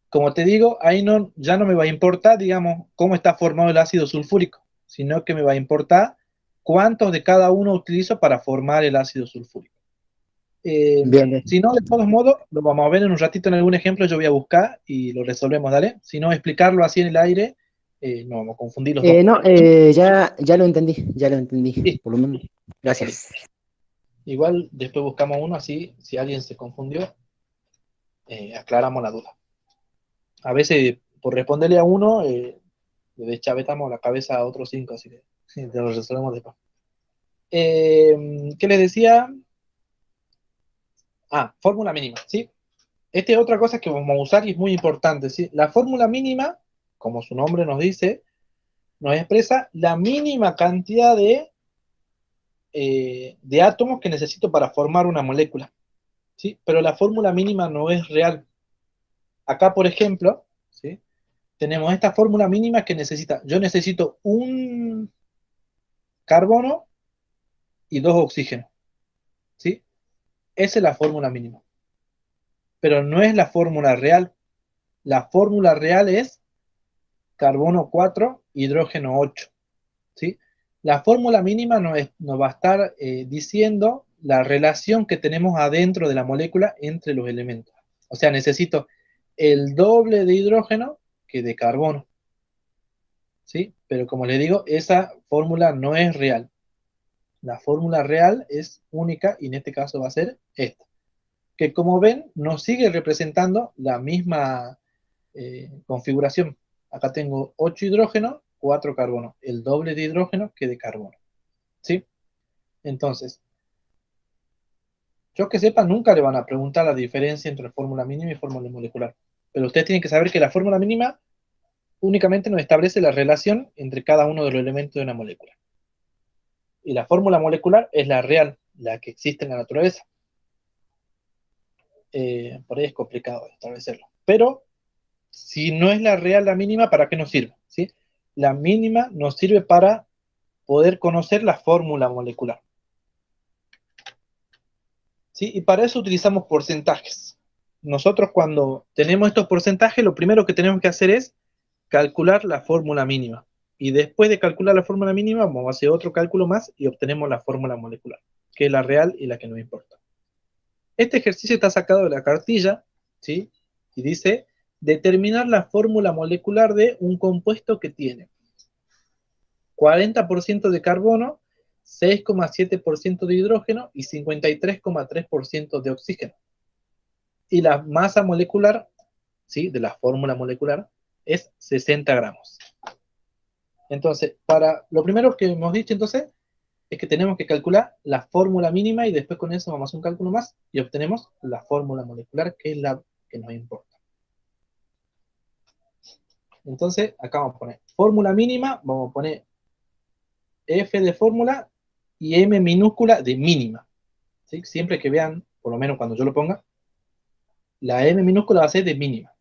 Como te digo, ahí no, ya no me va a importar, digamos, cómo está formado el ácido sulfúrico, sino que me va a importar cuántos de cada uno utilizo para formar el ácido sulfúrico. Bien, bien. Si no, de todos modos, lo vamos a ver en un ratito en algún ejemplo, yo voy a buscar y lo resolvemos, ¿dale? Si no, explicarlo así en el aire, no vamos a confundir los dos. No, ya lo entendí, Sí, por lo menos. Gracias. igual después buscamos uno así, si alguien se confundió, aclaramos la duda. A veces, por responderle a uno, le deschavetamos la cabeza a otros 5, así que sí, te lo resolvemos después. ¿Qué les decía? Ah, fórmula mínima, ¿sí? Esta es otra cosa que vamos a usar y es muy importante, ¿sí? La fórmula mínima, como su nombre nos dice, nos expresa la mínima cantidad de átomos que necesito para formar una molécula, ¿sí? Pero la fórmula mínima no es real. Acá, por ejemplo, ¿sí? Tenemos esta fórmula mínima que yo necesito un carbono y 2 oxígenos, ¿sí? Esa es la fórmula mínima. Pero no es la fórmula real. La fórmula real es carbono 4, hidrógeno 8, ¿sí? La fórmula mínima nos va a estar diciendo la relación que tenemos adentro de la molécula entre los elementos. O sea, necesito el doble de hidrógeno que de carbono, ¿sí? Pero como le digo, esa fórmula no es real. La fórmula real es única y en este caso va a ser esta, que como ven nos sigue representando la misma configuración. Acá tengo 8 hidrógenos, 4 carbonos, el doble de hidrógeno que de carbono. ¿Sí? Entonces, yo que sepa, nunca le van a preguntar la diferencia entre fórmula mínima y fórmula molecular. Pero ustedes tienen que saber que la fórmula mínima únicamente nos establece la relación entre cada uno de los elementos de una molécula. Y la fórmula molecular es la real, la que existe en la naturaleza. Por ahí es complicado establecerlo. Pero si no es la real, la mínima, ¿para qué nos sirve? ¿Sí? La mínima nos sirve para poder conocer la fórmula molecular. ¿Sí? Y para eso utilizamos porcentajes. Nosotros cuando tenemos estos porcentajes, lo primero que tenemos que hacer es calcular la fórmula mínima. Y después de calcular la fórmula mínima, vamos a hacer otro cálculo más y obtenemos la fórmula molecular, que es la real y la que nos importa. Este ejercicio está sacado de la cartilla, ¿sí? Y dice, determinar la fórmula molecular de un compuesto que tiene 40% de carbono, 6,7% de hidrógeno y 53,3% de oxígeno. Y la masa molecular, ¿sí? De la fórmula molecular es 60 gramos. Entonces, lo primero que hemos dicho entonces es que tenemos que calcular la fórmula mínima y después con eso vamos a hacer un cálculo más y obtenemos la fórmula molecular, que es la que nos importa. Entonces, acá vamos a poner fórmula mínima, vamos a poner F de fórmula y M minúscula de mínima. ¿Sí? Siempre que vean, por lo menos cuando yo lo ponga, la M minúscula va a ser de mínima.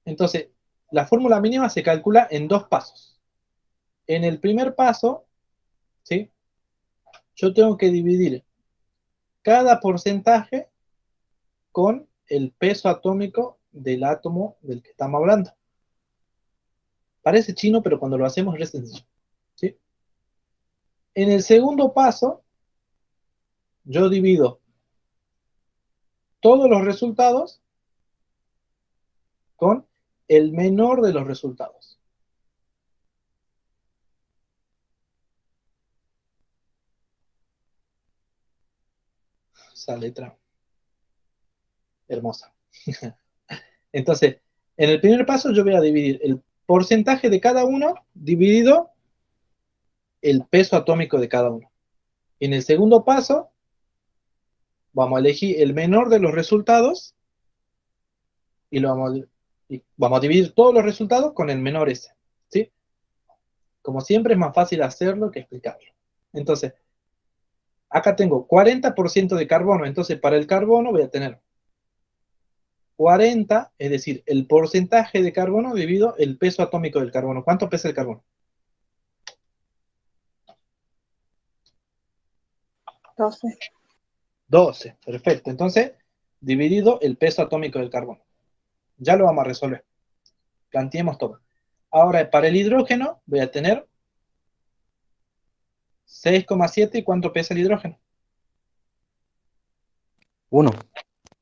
Entonces, la fórmula mínima se calcula en dos pasos. En el primer paso, ¿sí? Yo tengo que dividir cada porcentaje con el peso atómico del átomo del que estamos hablando. Parece chino, pero cuando lo hacemos es sencillo. ¿Sí? En el segundo paso, yo divido todos los resultados con el menor de los resultados. Esa letra hermosa. Entonces, en el primer paso yo voy a dividir el porcentaje de cada uno dividido el peso atómico de cada uno. En el segundo paso, vamos a elegir el menor de los resultados y vamos a dividir todos los resultados con el menor ese. ¿Sí? Como siempre es más fácil hacerlo que explicarlo. Entonces, acá tengo 40% de carbono, entonces para el carbono voy a tener 40, es decir, el porcentaje de carbono dividido el peso atómico del carbono. ¿Cuánto pesa el carbono? 12. 12, perfecto. Entonces, dividido el peso atómico del carbono. Ya lo vamos a resolver. Planteemos todo. Ahora, para el hidrógeno voy a tener 6,7. ¿Y cuánto pesa el hidrógeno? 1.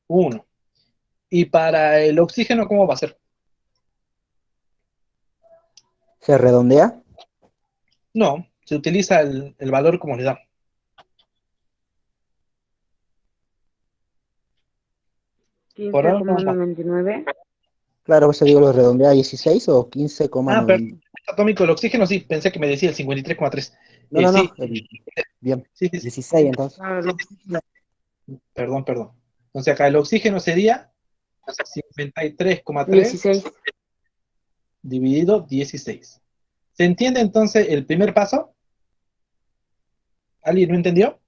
1. ¿Y para el oxígeno cómo va a ser? ¿Se redondea? No, se utiliza el valor como le da. Por ahora no va. 15,99. Claro, eso digo, ¿lo redondea a 16 o Ah, pero 15,90? el peso atómico del oxígeno sí, pensé que me decía el 53,3. No, no, Sí, no. Bien. sí, sí, sí. 16 entonces. Perdón, perdón. Entonces acá el oxígeno sería 53,3 16. dividido 16. ¿Se entiende entonces el primer paso? ¿Alguien no entendió?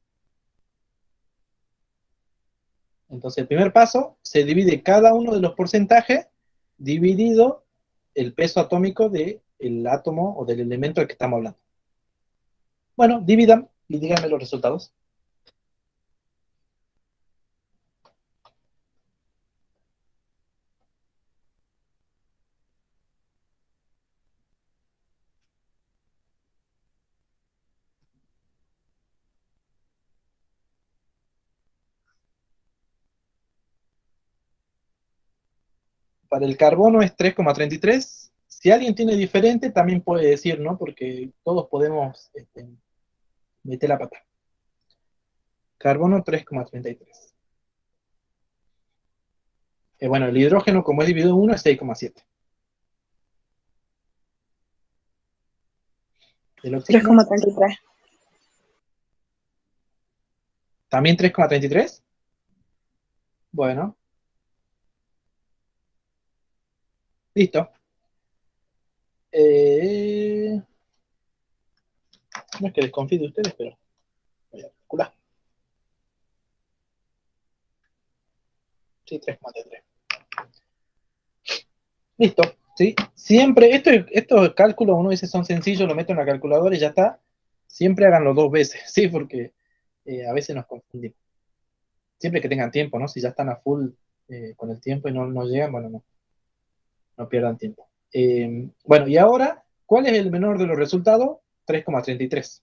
Entonces el primer paso se divide cada uno de los porcentajes dividido el peso atómico del átomo o del elemento del que estamos hablando. Bueno, dividan y díganme los resultados. Para el carbono es 3,33. Si alguien tiene diferente, también puede decir, ¿no? Porque todos podemos meter la pata. Carbono 3,33. Bueno, el hidrógeno, como es dividido en 1, es 6,7. El oxígeno 3,33. también 3,33. Bueno, listo. No es que desconfíe de ustedes, pero voy a calcular. Sí, 3,33. Listo. ¿Sí? Siempre, estos cálculos, uno dice son sencillos, lo meto en la calculadora y ya está. Siempre háganlo dos veces, ¿sí? Porque a veces nos confundimos. Siempre que tengan tiempo, ¿no? Si ya están a full con el tiempo y no llegan, bueno, no pierdan tiempo. Bueno, y ahora, ¿cuál es el menor de los resultados? 3,33.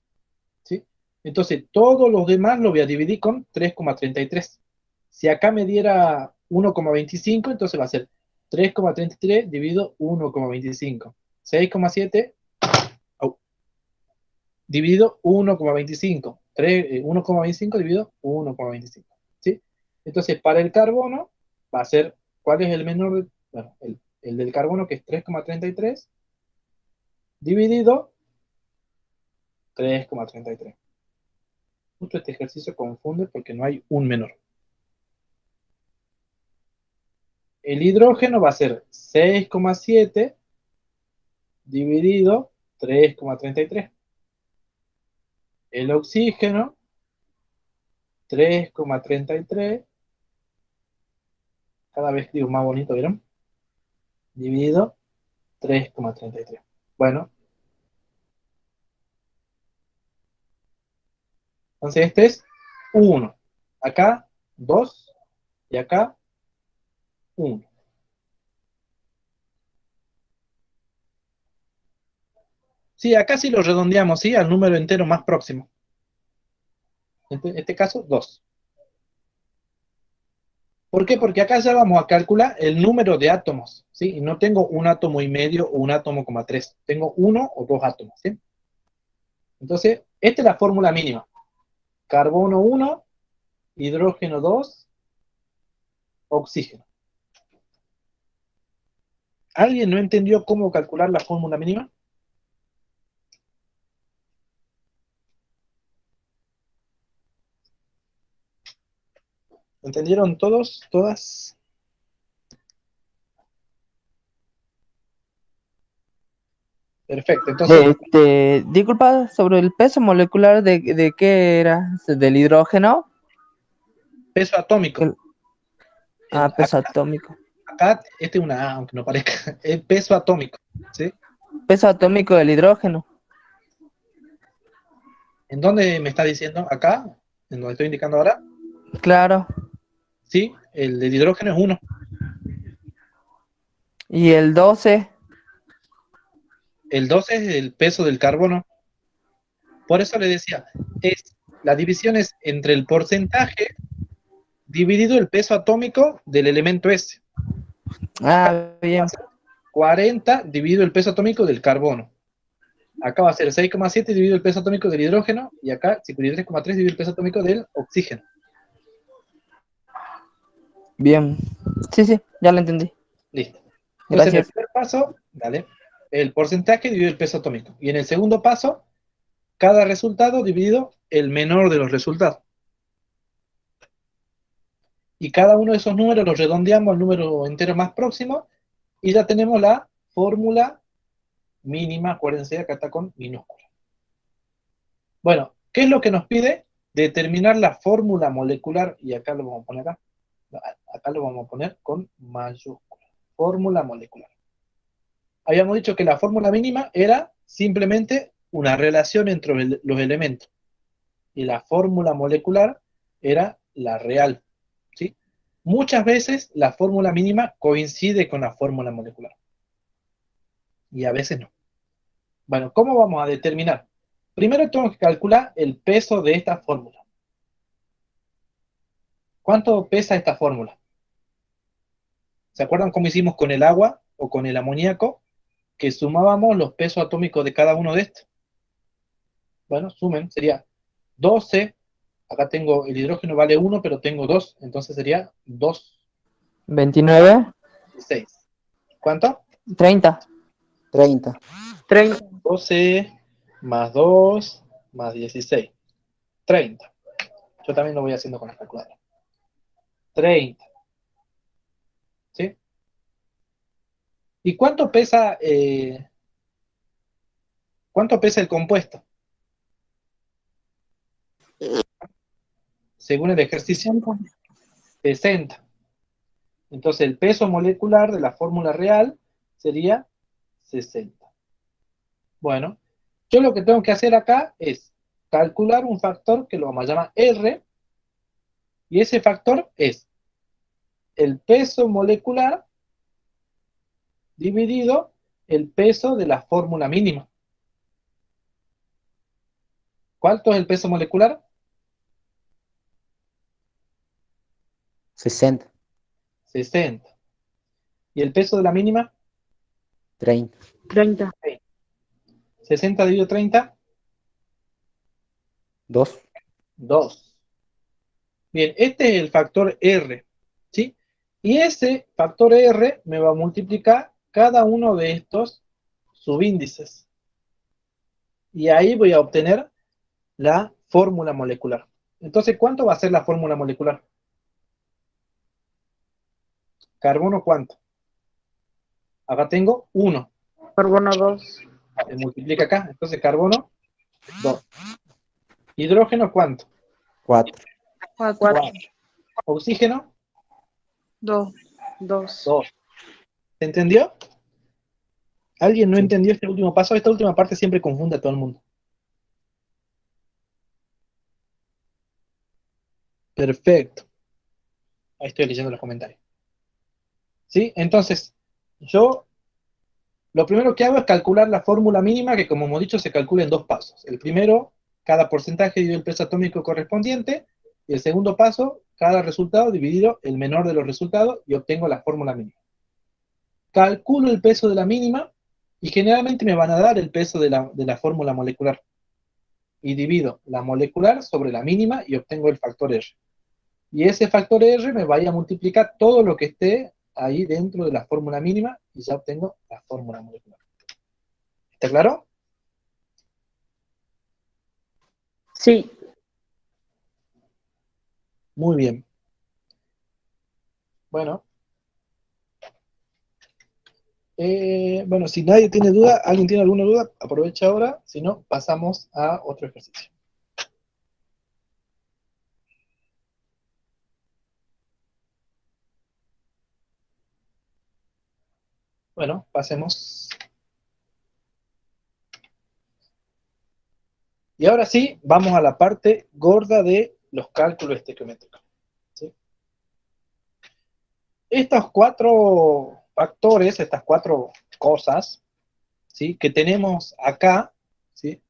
¿Sí? Entonces, todos los demás lo voy a dividir con 3,33. Si acá me diera 1,25, entonces va a ser 3,33 dividido 1,25. 6,7 dividido 1,25. 1,25 dividido 1,25. ¿Sí? Entonces, para el carbono, va a ser, ¿cuál es el menor? Bueno, el del carbono, que es 3,33, dividido 3,33. Justo este ejercicio confunde porque no hay un menor. el hidrógeno va a ser 6,7 dividido 3,33. El oxígeno, 3,33. Cada vez digo más bonito, ¿vieron? Dividido 3,33. Bueno, entonces este es 1. Acá 2 y acá 1. Sí, acá sí lo redondeamos, ¿sí? Al número entero más próximo. En este caso, 2. ¿Por qué? Porque acá ya vamos a calcular el número de átomos, ¿sí? Y no tengo un átomo y medio o un átomo, 3. Tengo 1 o 2 átomos, ¿sí? Entonces, esta es la fórmula mínima. Carbono 1, hidrógeno 2, oxígeno. ¿Alguien no entendió cómo calcular la fórmula mínima? ¿Entendieron todos? ¿Todas? Perfecto, entonces, Disculpa, sobre el peso molecular de qué era, del hidrógeno. peso atómico. Peso atómico. Acá, este es una A, aunque no parezca, es peso atómico, ¿sí? Peso atómico del hidrógeno. ¿En dónde me está diciendo? Acá, en donde estoy indicando ahora. Claro. Sí, el del hidrógeno es 1. Y el 12. El 12 es el peso del carbono. Por eso le decía, la división es entre el porcentaje dividido el peso atómico del elemento S. Acá va Bien. a ser 40 dividido el peso atómico del carbono. Acá va a ser 6,7 dividido el peso atómico del hidrógeno, y acá 53,3 dividido el peso atómico del oxígeno. Bien. Sí, ya lo entendí. Listo. Entonces, en el Gracias. primer paso, dale, el porcentaje dividido el peso atómico. Y en el segundo paso, cada resultado dividido el menor de los resultados. Y cada uno de esos números los redondeamos al número entero más próximo, y ya tenemos la fórmula mínima. Acuérdense, acá está con minúscula. Bueno, ¿qué es lo que nos pide? Determinar la fórmula molecular, y acá lo vamos a poner acá lo vamos a poner con mayúscula. Fórmula molecular. Habíamos dicho que la fórmula mínima era simplemente una relación entre los elementos, y la fórmula molecular era la real, ¿sí? Muchas veces la fórmula mínima coincide con la fórmula molecular, y a veces no. Bueno, ¿cómo vamos a determinar? Primero tengo que calcular el peso de esta fórmula. ¿Cuánto pesa esta fórmula? ¿Se acuerdan cómo hicimos con el agua o con el amoníaco? Que sumábamos los pesos atómicos de cada uno de estos. Bueno, sumen, sería 12. Acá tengo el hidrógeno vale 1, pero tengo 2, entonces sería 2. 29. 16. ¿Cuánto? 30. 30. 12 más 2 más 16. 30. Yo también lo voy haciendo con la calculadora. 30. ¿Sí? ¿Y cuánto pesa el compuesto? Según el ejercicio, 60. Entonces el peso molecular de la fórmula real sería 60. Bueno, yo lo que tengo que hacer acá es calcular un factor que lo vamos a llamar R, y ese factor es el peso molecular dividido el peso de la fórmula mínima. ¿Cuánto es el peso molecular? 60. 60. ¿Y el peso de la mínima? 30. 60 dividido 30, 2. 2. Bien, este es el factor R, ¿sí? Y ese factor R me va a multiplicar cada uno de estos subíndices. Y ahí voy a obtener la fórmula molecular. Entonces, ¿cuánto va a ser la fórmula molecular? ¿Carbono cuánto? Acá tengo 1. Carbono 2. Se multiplica acá. Entonces carbono, 2. Hidrógeno cuánto? 4. 4. Oxígeno, 2. 2. 2. ¿Se entendió? ¿Alguien no Sí. entendió este último paso? Esta última parte siempre confunde a todo el mundo. Perfecto. Ahí estoy leyendo los comentarios. ¿Sí? Entonces, yo lo primero que hago es calcular la fórmula mínima, que como hemos dicho se calcula en 2 pasos. El primero, cada porcentaje dividido el peso atómico correspondiente, y el segundo paso, cada resultado dividido el menor de los resultados, y obtengo la fórmula mínima. Calculo el peso de la mínima, y generalmente me van a dar el peso de la fórmula molecular. Y divido la molecular sobre la mínima y obtengo el factor R. Y ese factor R me vaya a multiplicar todo lo que esté ahí dentro de la fórmula mínima, y ya obtengo la fórmula molecular. ¿Está claro? Sí. Muy bien. Bueno. Bueno, si nadie tiene duda, ¿alguien tiene alguna duda? Aprovecha ahora, si no, pasamos a otro ejercicio. Bueno, pasemos. Y ahora sí, vamos a la parte gorda de los cálculos estequiométricos. ¿Sí? Estos 4 factores, estas 4 cosas, ¿sí?, que tenemos acá, ¿sí?,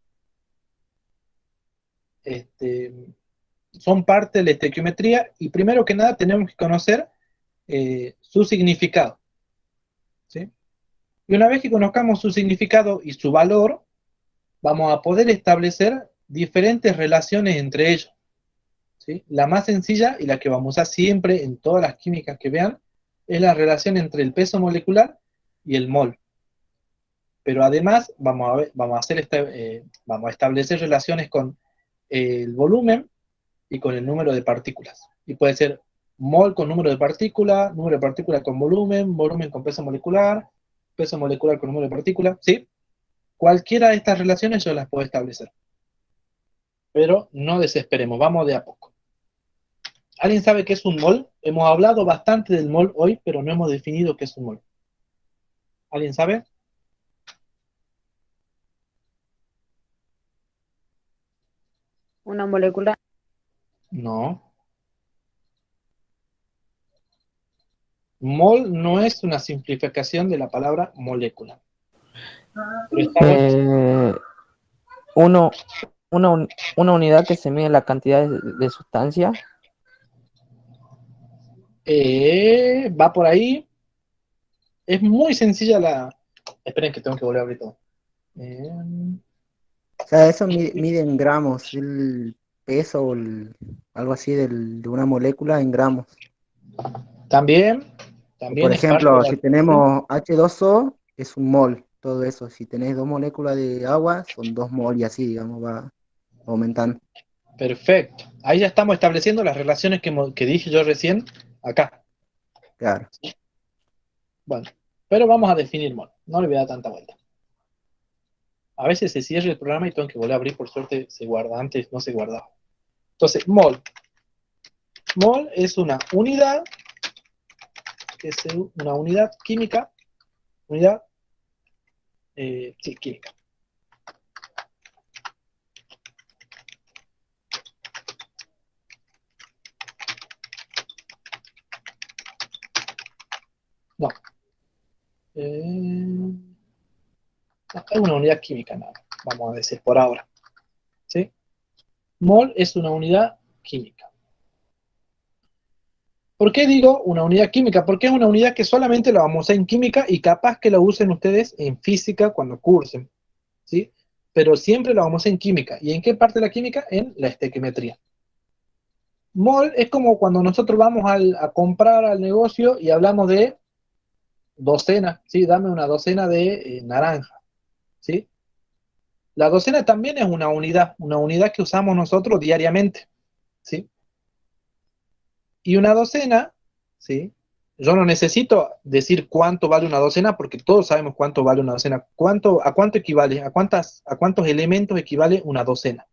son parte de la estequiometría, y primero que nada tenemos que conocer su significado. ¿Sí? Y una vez que conozcamos su significado y su valor, vamos a poder establecer diferentes relaciones entre ellos. ¿Sí? La más sencilla, y la que vamos a usar siempre en todas las químicas que vean, es la relación entre el peso molecular y el mol. Pero además vamos a establecer relaciones con el volumen y con el número de partículas. Y puede ser mol con número de partículas con volumen, volumen con peso molecular con número de partículas, ¿sí? Cualquiera de estas relaciones yo las puedo establecer. Pero no desesperemos, vamos de a poco. ¿Alguien sabe qué es un mol? Hemos hablado bastante del mol hoy, pero no hemos definido qué es un mol. ¿Alguien sabe? Una molécula. No. Mol no es una simplificación de la palabra molécula. Pero está bueno. Una unidad que se mide la cantidad de sustancia. Va por ahí. Es muy sencilla la... Esperen que tengo que volver a abrir todo. O sea, eso mide en gramos, el peso o algo así de una molécula en gramos. También O por es parte de ejemplo, la... si tenemos H2O, es un mol, todo eso. Si tenés 2 moléculas de agua, son 2 mol y así, digamos, va aumentando. Perfecto. Ahí ya estamos estableciendo las relaciones que dije yo recién acá. Claro. Bueno, pero vamos a definir mol. No le voy a dar tanta vuelta. A veces se cierra el programa y tengo que volver a abrir, por suerte se guarda, antes no se guardaba. Entonces, mol. Mol es una unidad, química, sí, química. No. No, es una unidad química, nada, vamos a decir por ahora. ¿Sí? Mol es una unidad química. ¿Por qué digo una unidad química? Porque es una unidad que solamente la vamos a usar en química, y capaz que la usen ustedes en física cuando cursen, ¿sí? Pero siempre la vamos a usar en química. ¿Y en qué parte de la química? En la estequiometría. Mol es como cuando nosotros vamos a comprar al negocio y hablamos de docena, ¿sí? Dame una docena de naranja, ¿sí? La docena también es una unidad que usamos nosotros diariamente, ¿sí? Y una docena, ¿sí?, Yo no necesito decir cuánto vale una docena, porque todos sabemos cuánto vale una docena. ¿A cuánto equivale? ¿A cuántos elementos equivale una docena?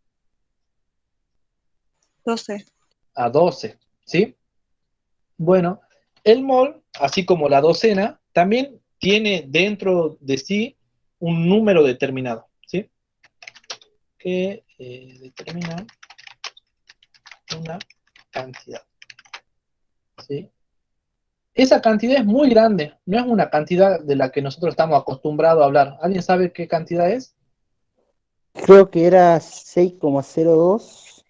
12. A 12, ¿sí? Bueno, el mol, así como la docena, también tiene dentro de sí un número determinado, ¿sí? Que determina una cantidad, ¿sí? Esa cantidad es muy grande, no es una cantidad de la que nosotros estamos acostumbrados a hablar. ¿Alguien sabe qué cantidad es? Creo que era 6,02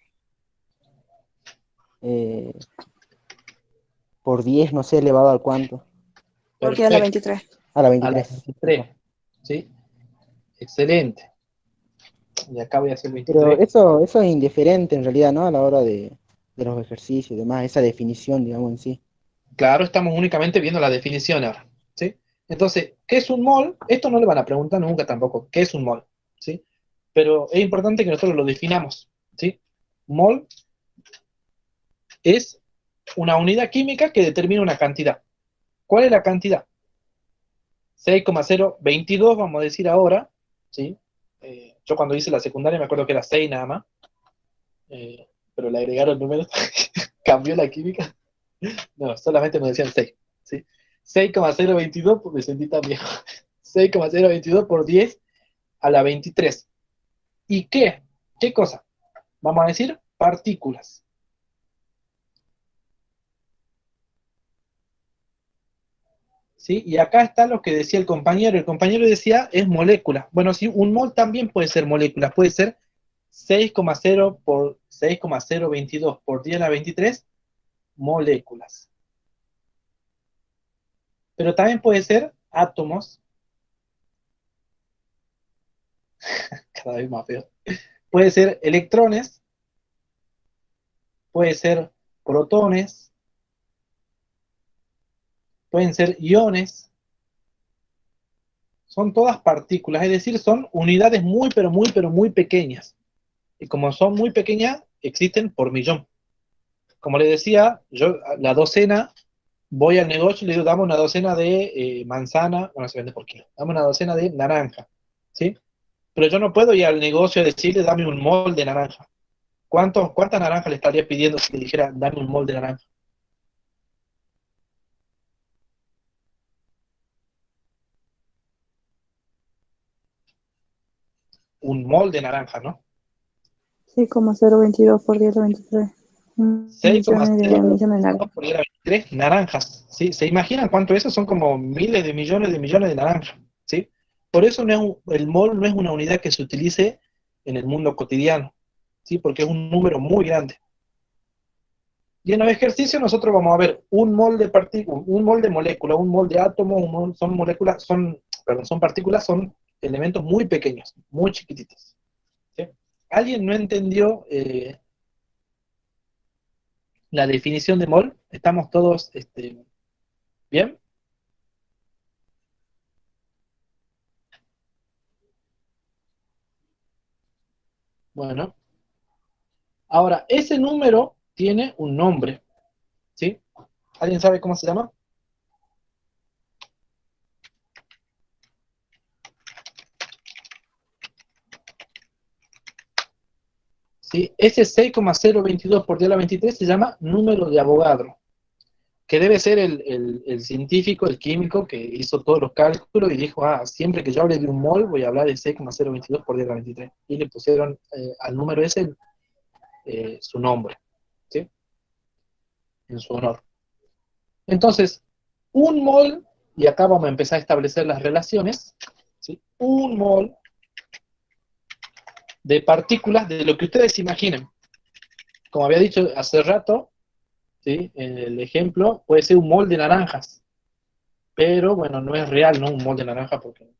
eh, por 10, no sé, elevado al cuánto. Por día a la Perfecto, 23. A la a la 23. 23, ¿sí? Excelente. Y acá voy a hacer Pero 23. eso es indiferente en realidad, ¿no? A la hora de los ejercicios y demás, esa definición, digamos, en sí. Claro, estamos únicamente viendo la definición ahora, ¿sí? Entonces, ¿qué es un mol? Esto no le van a preguntar nunca tampoco, ¿qué es un mol? ¿Sí? Pero es importante que nosotros lo definamos, ¿sí? Mol es una unidad química que determina una cantidad. ¿Cuál es la cantidad? 6,022, vamos a decir ahora, ¿sí? Yo cuando hice la secundaria me acuerdo que era 6 nada más, pero le agregaron números, cambió la química. No, solamente nos decían 6, ¿sí? 6,022, pues me sentí tan viejo. 6,022 por 10 a la 23. ¿Y qué? ¿Qué cosa? Vamos a decir partículas. ¿Sí? Y acá está lo que decía el compañero. El compañero decía es molécula. Bueno, sí, un mol también puede ser molécula. Puede ser 6,0 por 6,022 por 10 a la 23 moléculas. Pero también puede ser átomos, cada vez más feo. Puede ser electrones, puede ser protones, pueden ser iones, son todas partículas, es decir, son unidades muy, pero muy pequeñas. Y como son muy pequeñas, existen por millón. Como le decía, yo la docena, voy al negocio y le digo, dame una docena de manzana, bueno, se vende por kilo, dame una docena de naranja, ¿sí? Pero yo no puedo ir al negocio a decirle, dame un mol de naranja. ¿Cuántas naranjas le estaría pidiendo si le dijera, dame un mol de naranja? Un mol de naranja, ¿no? 6,022 por 10 a la 23. Millones de 6,022 millones de naranjas. por 23 naranjas, ¿sí? ¿Se imaginan cuánto es eso? Son como miles de millones de naranjas, ¿sí? Por eso no es el mol no es una unidad que se utilice en el mundo cotidiano, ¿sí? Porque es un número muy grande. Y en los ejercicios nosotros vamos a ver un mol de partícula, un mol de molécula, un mol de átomo, son moléculas, perdón, son partículas, son elementos muy pequeños, muy chiquititos, ¿sí? ¿Alguien no entendió la definición de mol? ¿Estamos todos bien? Bueno, ahora, ese número tiene un nombre, ¿sí? ¿Alguien sabe cómo se llama? ¿Sí? Ese 6,022 por 10 a la 23 se llama número de Avogadro, que debe ser el científico, el químico que hizo todos los cálculos y dijo, siempre que yo hable de un mol voy a hablar de 6,022 por 10 a la 23. Y le pusieron al número ese su nombre, ¿sí? En su honor. Entonces, un mol, y acá vamos a empezar a establecer las relaciones, ¿sí? Un mol de partículas de lo que ustedes imaginen. Como había dicho hace rato, ¿sí? En el ejemplo, puede ser un mol de naranjas, pero bueno, no es real, ¿no? Un mol de naranja, porque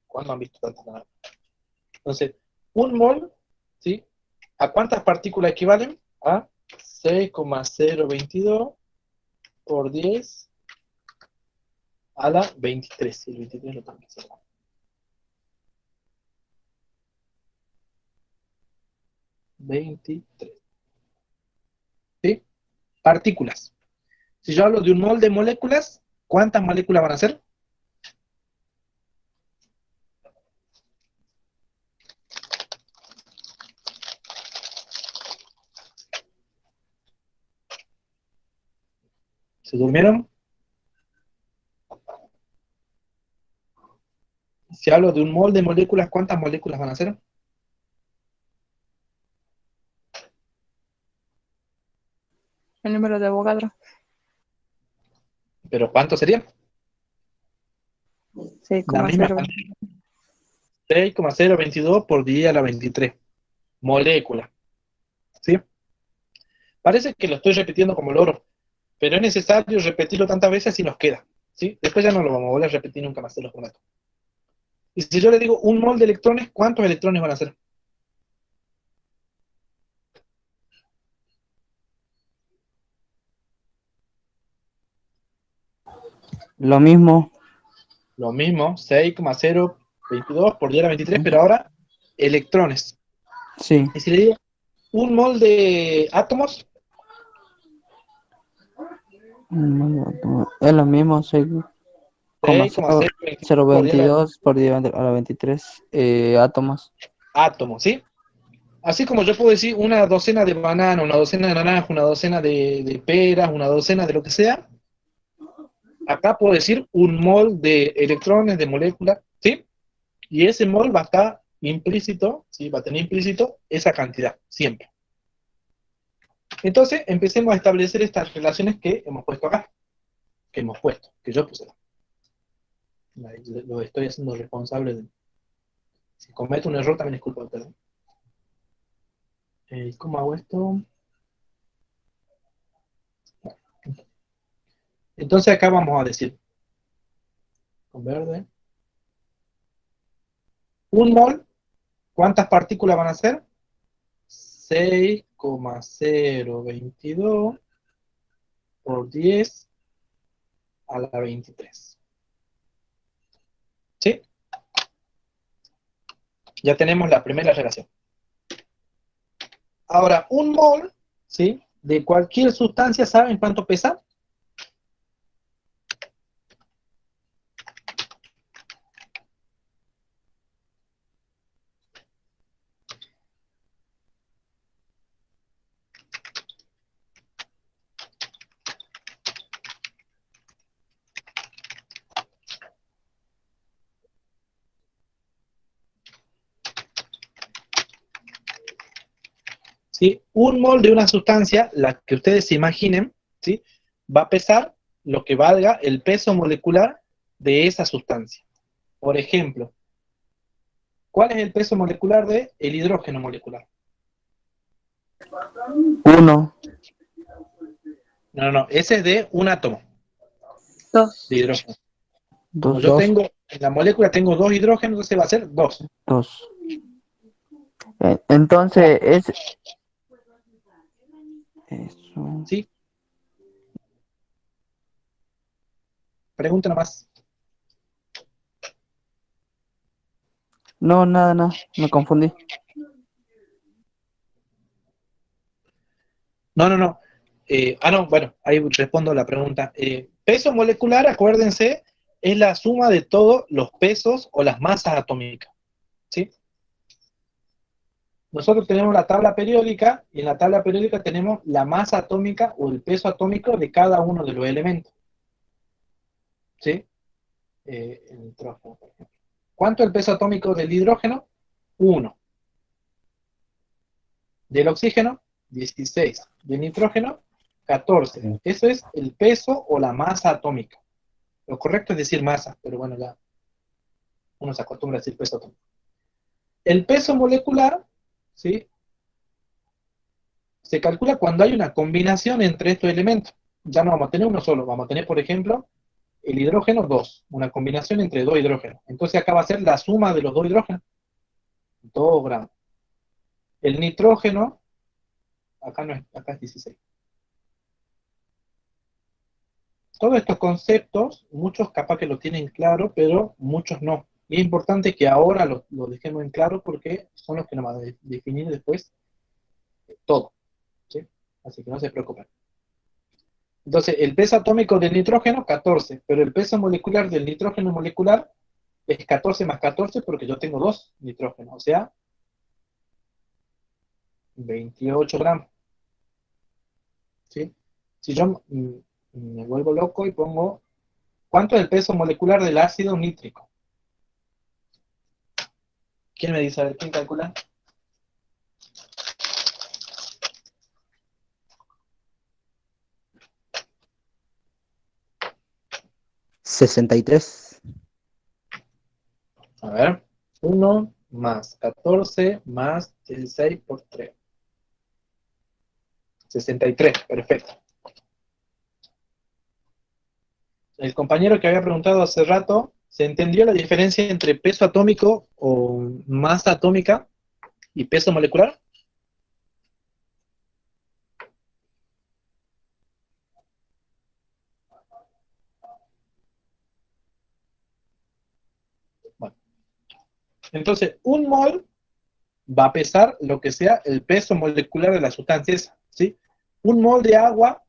¿cuándo han visto tantas naranjas? Entonces, un mol, ¿sí? ¿A cuántas partículas equivalen? A 6,022 por 10 a la 23. Y el 23 lo tengo que hacer. 23. ¿Sí? Partículas. Si yo hablo de un mol de moléculas, ¿cuántas moléculas van a ser? ¿Se durmieron? Si hablo de un mol de moléculas, ¿cuántas moléculas van a ser? El número de Avogadro, ¿Pero cuánto sería? La misma 6,0. cantidad. 6,022 por 10 a la 23. Molécula. ¿Sí? Parece que lo estoy repitiendo como loro, pero es necesario repetirlo tantas veces si nos queda. ¿Sí? Después ya no lo vamos a volver a repetir nunca más, se los prometo. Y si yo le digo un mol de electrones, ¿cuántos electrones van a ser? Lo mismo, Lo mismo, 6,022 por 10 a la 23, pero ahora electrones. sí. Y si le digo un mol de átomos, Es lo mismo, 6,022 6,022 por 10 a la por 10 a la 23 átomos. átomos, ¿sí? Así como yo puedo decir una docena de bananas, una docena de naranjas, una docena de peras, una docena de lo que sea, acá puedo decir un mol de electrones, de moléculas, ¿sí? Y ese mol va a estar implícito, ¿sí? Va a tener implícito esa cantidad, siempre. Entonces, empecemos a establecer estas relaciones que hemos puesto acá, que yo puse acá. Lo estoy haciendo responsable de. Si cometo un error, también es culpa de ustedes. ¿Cómo hago esto? Entonces acá vamos a decir, con verde, un mol, ¿cuántas partículas van a ser? 6,022 por 10 a la 23. ¿Sí? Ya tenemos la primera relación. Ahora, un mol, ¿sí? De cualquier sustancia, ¿saben cuánto pesa? ¿Sí? Un mol de una sustancia, la que ustedes se imaginen, ¿sí? Va a pesar lo que valga el peso molecular de esa sustancia. Por ejemplo, ¿cuál es el peso molecular del hidrógeno molecular? 1, No, ese es de un átomo 2. de hidrógeno. Como 2, yo 2, tengo, en la molécula tengo dos hidrógenos, entonces va a ser 2. 2. Entonces es eso. ¿Sí? Pregunta nomás. No, nada, me confundí. No. No, bueno, ahí respondo la pregunta. Peso molecular, acuérdense, es la suma de todos los pesos o las masas atómicas. ¿Sí? Nosotros tenemos la tabla periódica y en la tabla periódica tenemos la masa atómica o el peso atómico de cada uno de los elementos. ¿Sí? El nitrógeno, por ejemplo. ¿Cuánto es el peso atómico del hidrógeno? 1. Del oxígeno, 16. Del nitrógeno, 14. Eso es el peso o la masa atómica. Lo correcto es decir masa, pero bueno, ya uno se acostumbra a decir peso atómico. El peso molecular, ¿sí? Se calcula cuando hay una combinación entre estos elementos. Ya no vamos a tener uno solo, vamos a tener, por ejemplo, el hidrógeno 2, una combinación entre dos hidrógenos. Entonces acá va a ser la suma de los dos hidrógenos, 2 gramos. El nitrógeno, acá no es, acá es 16. Todos estos conceptos, muchos capaz que lo tienen claro, pero muchos no. Y es importante que ahora lo dejemos en claro porque son los que nos van a definir después todo. ¿Sí? Así que no se preocupen. Entonces, el peso atómico del nitrógeno, 14, pero el peso molecular del nitrógeno molecular es 14 más 14 porque yo tengo 2 nitrógenos, o sea, 28 gramos. ¿Sí? Si yo me vuelvo loco y pongo, ¿cuánto es el peso molecular del ácido nítrico? ¿Quién me dice? A ver, ¿quién calcula? ¿63? A ver, 1 más 14 más 16 por 3. 63, perfecto. El compañero que había preguntado hace rato, ¿se entendió la diferencia entre peso atómico o masa atómica y peso molecular? Bueno, entonces, un mol va a pesar lo que sea el peso molecular de la sustancia esa, ¿sí? Un mol de agua,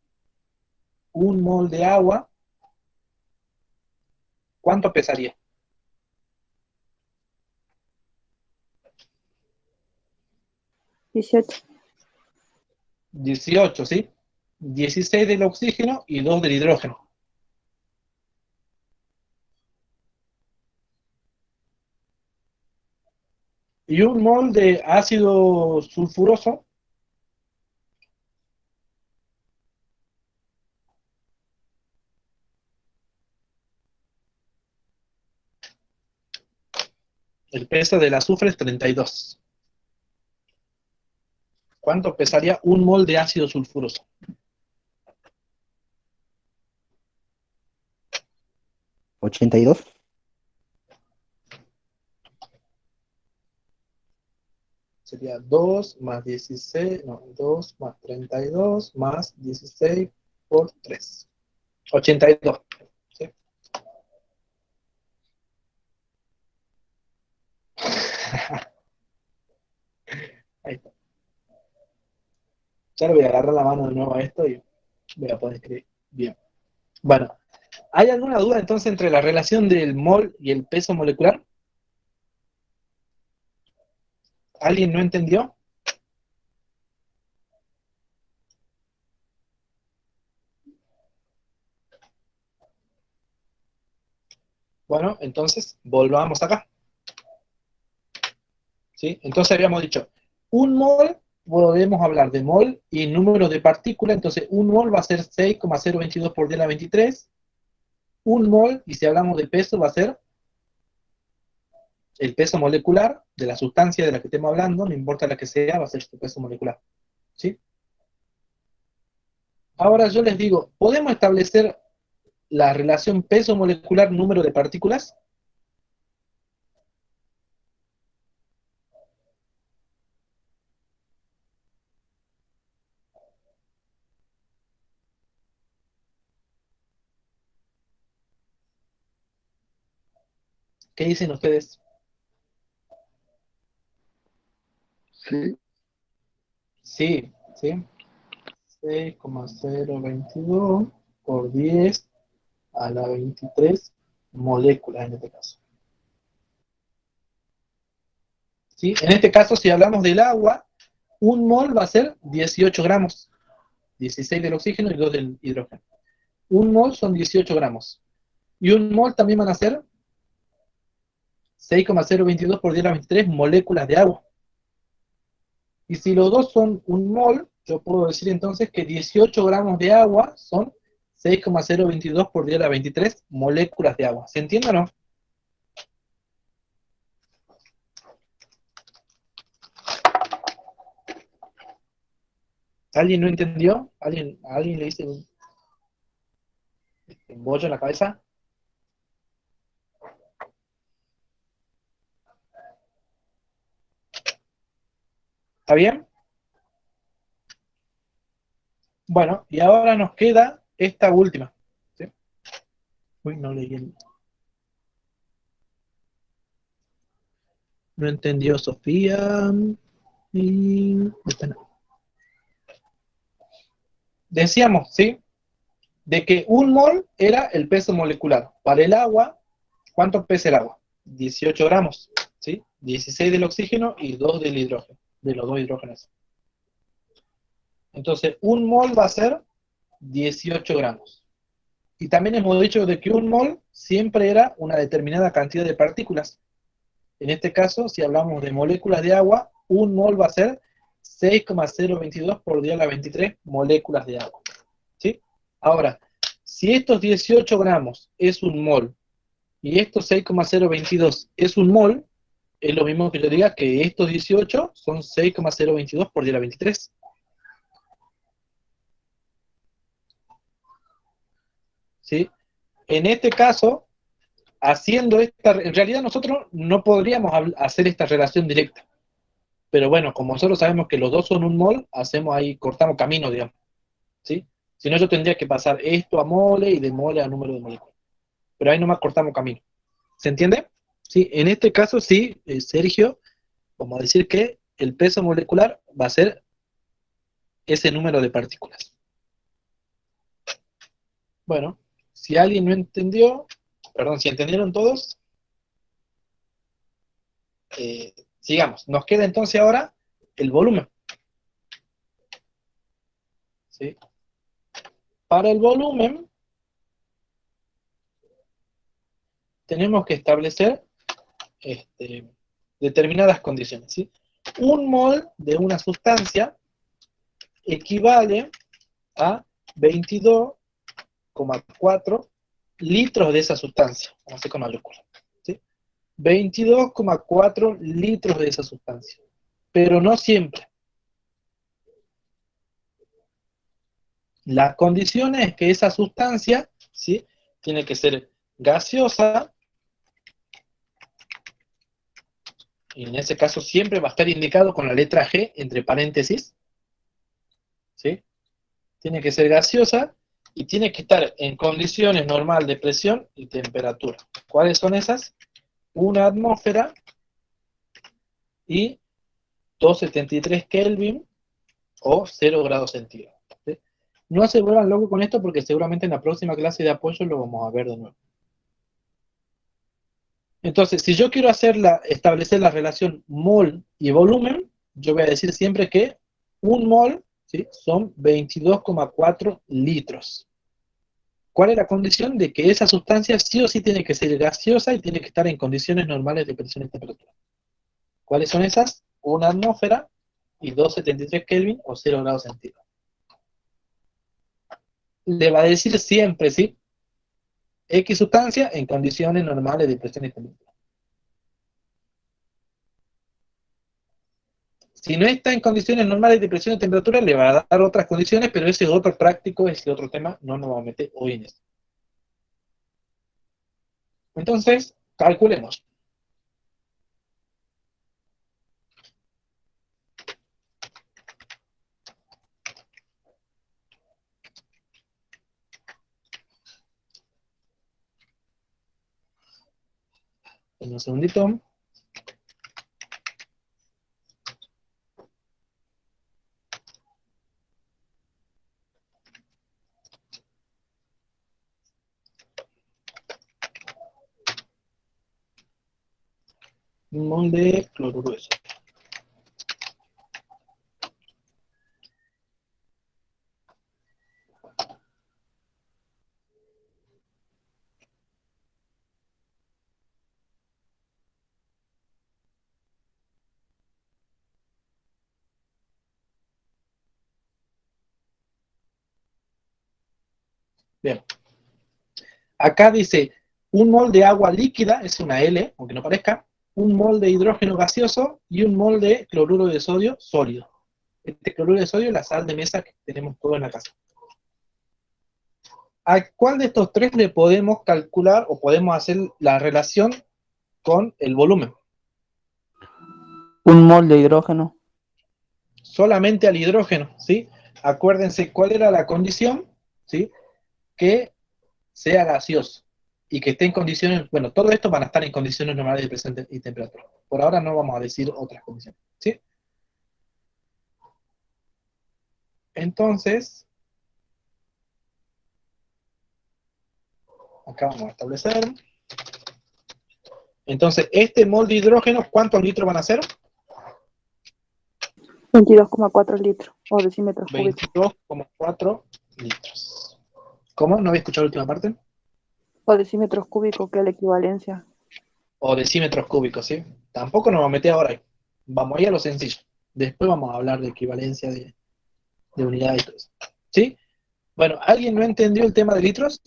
un mol de agua, ¿cuánto pesaría? 18. 18, ¿sí? 16 del oxígeno y 2 del hidrógeno. Y un mol de ácido sulfuroso, el peso del azufre es 32. ¿Cuánto pesaría un mol de ácido sulfuroso? 82. Sería 2 más 16, no, 2 más 32 más 16 por 3. 82. ¿Sí? Ahí está. Ya le voy a agarrar la mano de nuevo a esto y voy a poder escribir bien. Bueno, ¿hay alguna duda entonces entre la relación del mol y el peso molecular? ¿Alguien no entendió? Bueno, entonces volvamos acá. ¿Sí? Entonces habíamos dicho, un mol, podemos hablar de mol y número de partículas, entonces un mol va a ser 6,022 por 10 a la 23. Un mol, y si hablamos de peso, va a ser el peso molecular de la sustancia de la que estemos hablando, no importa la que sea, va a ser su peso molecular. ¿Sí? Ahora yo les digo, ¿podemos establecer la relación peso molecular número de partículas? ¿Qué dicen ustedes? Sí, Sí, ¿sí? 6,022 por 10 a la 23 moléculas en este caso. ¿Sí? En este caso, si hablamos del agua, un mol va a ser 18 gramos, 16 del oxígeno y 2 del hidrógeno. Un mol son 18 gramos. Y un mol también van a ser 6,022 por 10 a la 23 moléculas de agua. Y si los dos son un mol, yo puedo decir entonces que 18 gramos de agua son 6,022 por 10 a la 23 moléculas de agua. ¿Se entiende o no? ¿Alguien no entendió? ¿Alguien le dice un bollo en la cabeza? ¿Está bien? Bueno, y ahora nos queda esta última. ¿Sí? Uy, no leí no entendió Sofía. Y esta no. Decíamos, ¿sí? de que un mol era el peso molecular. Para el agua, ¿cuánto pesa el agua? 18 gramos, ¿sí? 16 del oxígeno y 2 del hidrógeno, de los dos hidrógenos. Entonces, un mol va a ser 18 gramos. Y también hemos dicho de que un mol siempre era una determinada cantidad de partículas. En este caso, si hablamos de moléculas de agua, un mol va a ser 6,022 por 10 a la 23 moléculas de agua. ¿Sí? Ahora, si estos 18 gramos es un mol y estos 6,022 es un mol, es lo mismo que yo diga que estos 18 son 6,022 por 10 a la 23. ¿Sí? En este caso, haciendo esta, en realidad nosotros no podríamos hacer esta relación directa. Pero bueno, como nosotros sabemos que los dos son un mol, hacemos ahí, cortamos camino, digamos. ¿Sí? Si no, yo tendría que pasar esto a mole y de mole a número de moléculas. Pero ahí nomás cortamos camino. ¿Se entiende? Sí, en este caso sí, Sergio, vamos a decir que el peso molecular va a ser ese número de partículas. Bueno, si alguien no entendió, perdón, si entendieron todos, sigamos. Nos queda entonces ahora el volumen. ¿Sí? Para el volumen, tenemos que establecer determinadas condiciones. ¿Sí? Un mol de una sustancia equivale a 22,4 litros de esa sustancia. Vamos a hacer con mayúsculas. ¿Sí? 22,4 litros de esa sustancia. Pero no siempre. La condición es que esa sustancia, ¿sí?, tiene que ser gaseosa, y en ese caso siempre va a estar indicado con la letra G entre paréntesis, ¿sí? Tiene que ser gaseosa y tiene que estar en condiciones normal de presión y temperatura. ¿Cuáles son esas? Una atmósfera y 273 Kelvin o 0 grados centígrados. ¿Sí? No se vuelvan locos con esto porque seguramente en la próxima clase de apoyo lo vamos a ver de nuevo. Entonces, si yo quiero establecer la relación mol y volumen, yo voy a decir siempre que un mol, ¿sí?, son 22,4 litros. ¿Cuál es la condición? De que esa sustancia sí o sí tiene que ser gaseosa y tiene que estar en condiciones normales de presión y temperatura. ¿Cuáles son esas? Una atmósfera y 273 Kelvin o 0 grados centígrados. Le va a decir siempre, ¿sí?, X sustancia en condiciones normales de presión y temperatura. Si no está en condiciones normales de presión y temperatura, le va a dar otras condiciones, pero ese es otro práctico, ese otro tema, no nos vamos a meter hoy en eso. Entonces, calculemos. En un segundito. Un mol de cloruro de sodio. Bien. Acá dice, un mol de agua líquida, es una L, aunque no parezca, un mol de hidrógeno gaseoso y un mol de cloruro de sodio sólido. Este cloruro de sodio es la sal de mesa que tenemos todos en la casa. ¿A cuál de estos tres le podemos calcular o podemos hacer la relación con el volumen? Un mol de hidrógeno. Solamente al hidrógeno, ¿sí? Acuérdense cuál era la condición, ¿sí? Que sea gaseoso y que esté en condiciones, bueno, todo esto van a estar en condiciones normales de presión y temperatura. Por ahora no vamos a decir otras condiciones, ¿sí? Entonces, Acá vamos a establecer. Entonces, este mol de hidrógeno, ¿cuántos litros van a ser? 22,4 litros o decímetros cúbicos. 22,4 litros. ¿Cómo? ¿No había escuchado la última parte? O decímetros cúbicos, que es la equivalencia. O decímetros cúbicos, ¿sí? Tampoco nos vamos a meter ahora ahí. Vamos a ir a lo sencillo. Después vamos a hablar de equivalencia de unidades y todo eso. ¿Sí? Bueno, ¿alguien no entendió el tema de litros?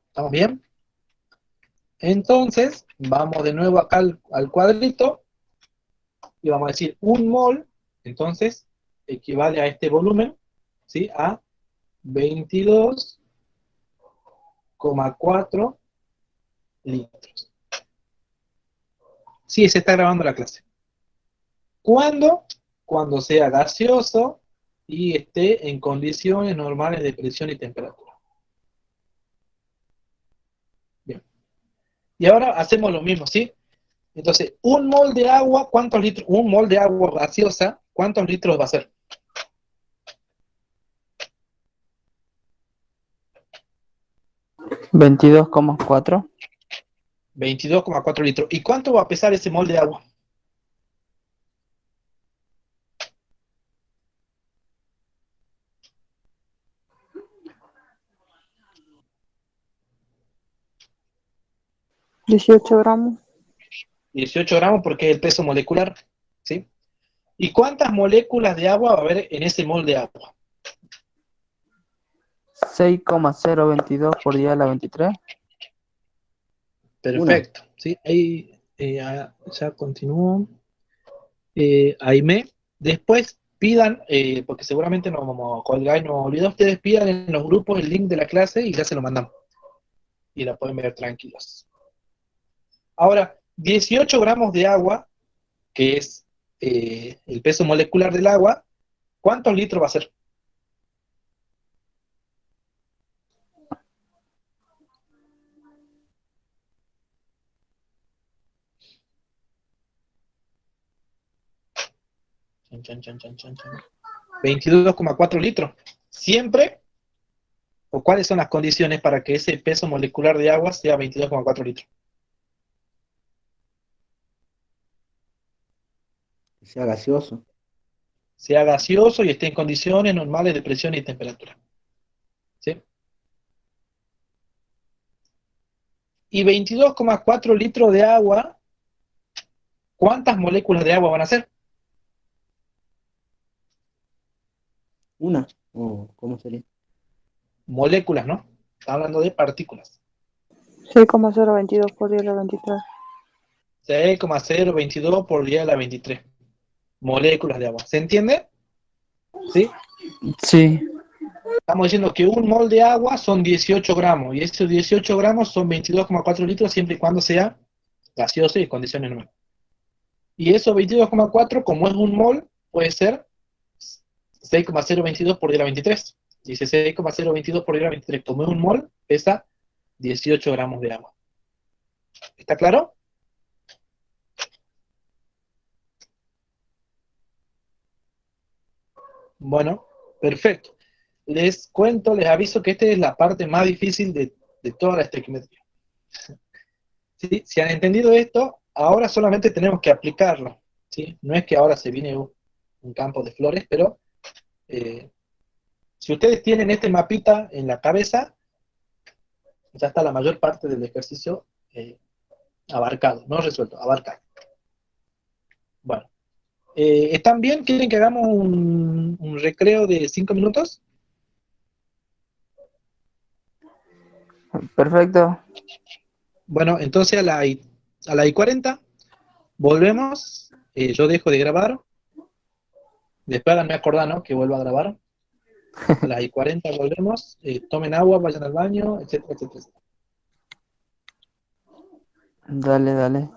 ¿Estamos bien? Entonces, vamos de nuevo acá al cuadrito y vamos a decir un mol, entonces, equivale a este volumen, ¿sí? A 22,4 litros. Sí, se está grabando la clase. ¿Cuándo? Cuando sea gaseoso y esté en condiciones normales de presión y temperatura. Bien. Y ahora hacemos lo mismo, ¿sí? Entonces, un mol de agua, ¿cuántos litros? Un mol de agua gaseosa, ¿cuántos litros va a ser? 22,4. 22,4 litros. ¿Y cuánto va a pesar ese mol de agua? $18. 18 gramos porque es el peso molecular, ¿sí? ¿Y cuántas moléculas de agua va a haber en ese mol de agua? 6,022 por 10 a la 23. Perfecto, ¿sí? Ahí ya continúo. Aime, después pidan, porque seguramente nos vamos a colgar y nos vamos a olvidar, ustedes pidan en los grupos el link de la clase y ya se lo mandamos. Y la pueden ver tranquilos. Ahora, 18 gramos de agua, que es el peso molecular del agua, ¿cuántos litros va a ser? Chan, chan, chan, chan, chan, chan. 22,4 litros. ¿Siempre? ¿O cuáles son las condiciones para que ese peso molecular de agua sea 22,4 litros? Que sea gaseoso. Sea gaseoso y esté en condiciones normales de presión y temperatura. ¿Sí? Y 22,4 litros de agua, ¿cuántas moléculas de agua van a ser? ¿Una? ¿O cómo sería? Moléculas, ¿no? Está hablando de partículas. 6,022 por 10 a la 23. 6,022 por 10 a la 23 moléculas de agua. ¿Se entiende? ¿Sí? Sí. Estamos diciendo que un mol de agua son 18 gramos, y esos 18 gramos son 22,4 litros siempre y cuando sea gaseoso y en condiciones normales. Y esos 22,4, como es un mol, puede ser 6,022 por 10 a la 23. Dice 6,022 por 10 a la 23. Como es un mol, pesa 18 gramos de agua. ¿Está claro? Bueno, perfecto. Les cuento, les aviso que esta es la parte más difícil de toda la estequiometría. ¿Sí? Si han entendido esto, ahora solamente tenemos que aplicarlo. ¿Sí? No es que ahora se viene un campo de flores, pero si ustedes tienen este mapita en la cabeza, ya está la mayor parte del ejercicio abarcado, no resuelto, abarcado. Bueno, ¿están bien? ¿Quieren que hagamos un recreo de 5 minutos? Perfecto. Bueno, entonces a la I40 volvemos, yo dejo de grabar, después háganme acordar, ¿no? Que vuelvo a grabar. A las I40 volvemos, tomen agua, vayan al baño, etcétera, etcétera. Dale, dale.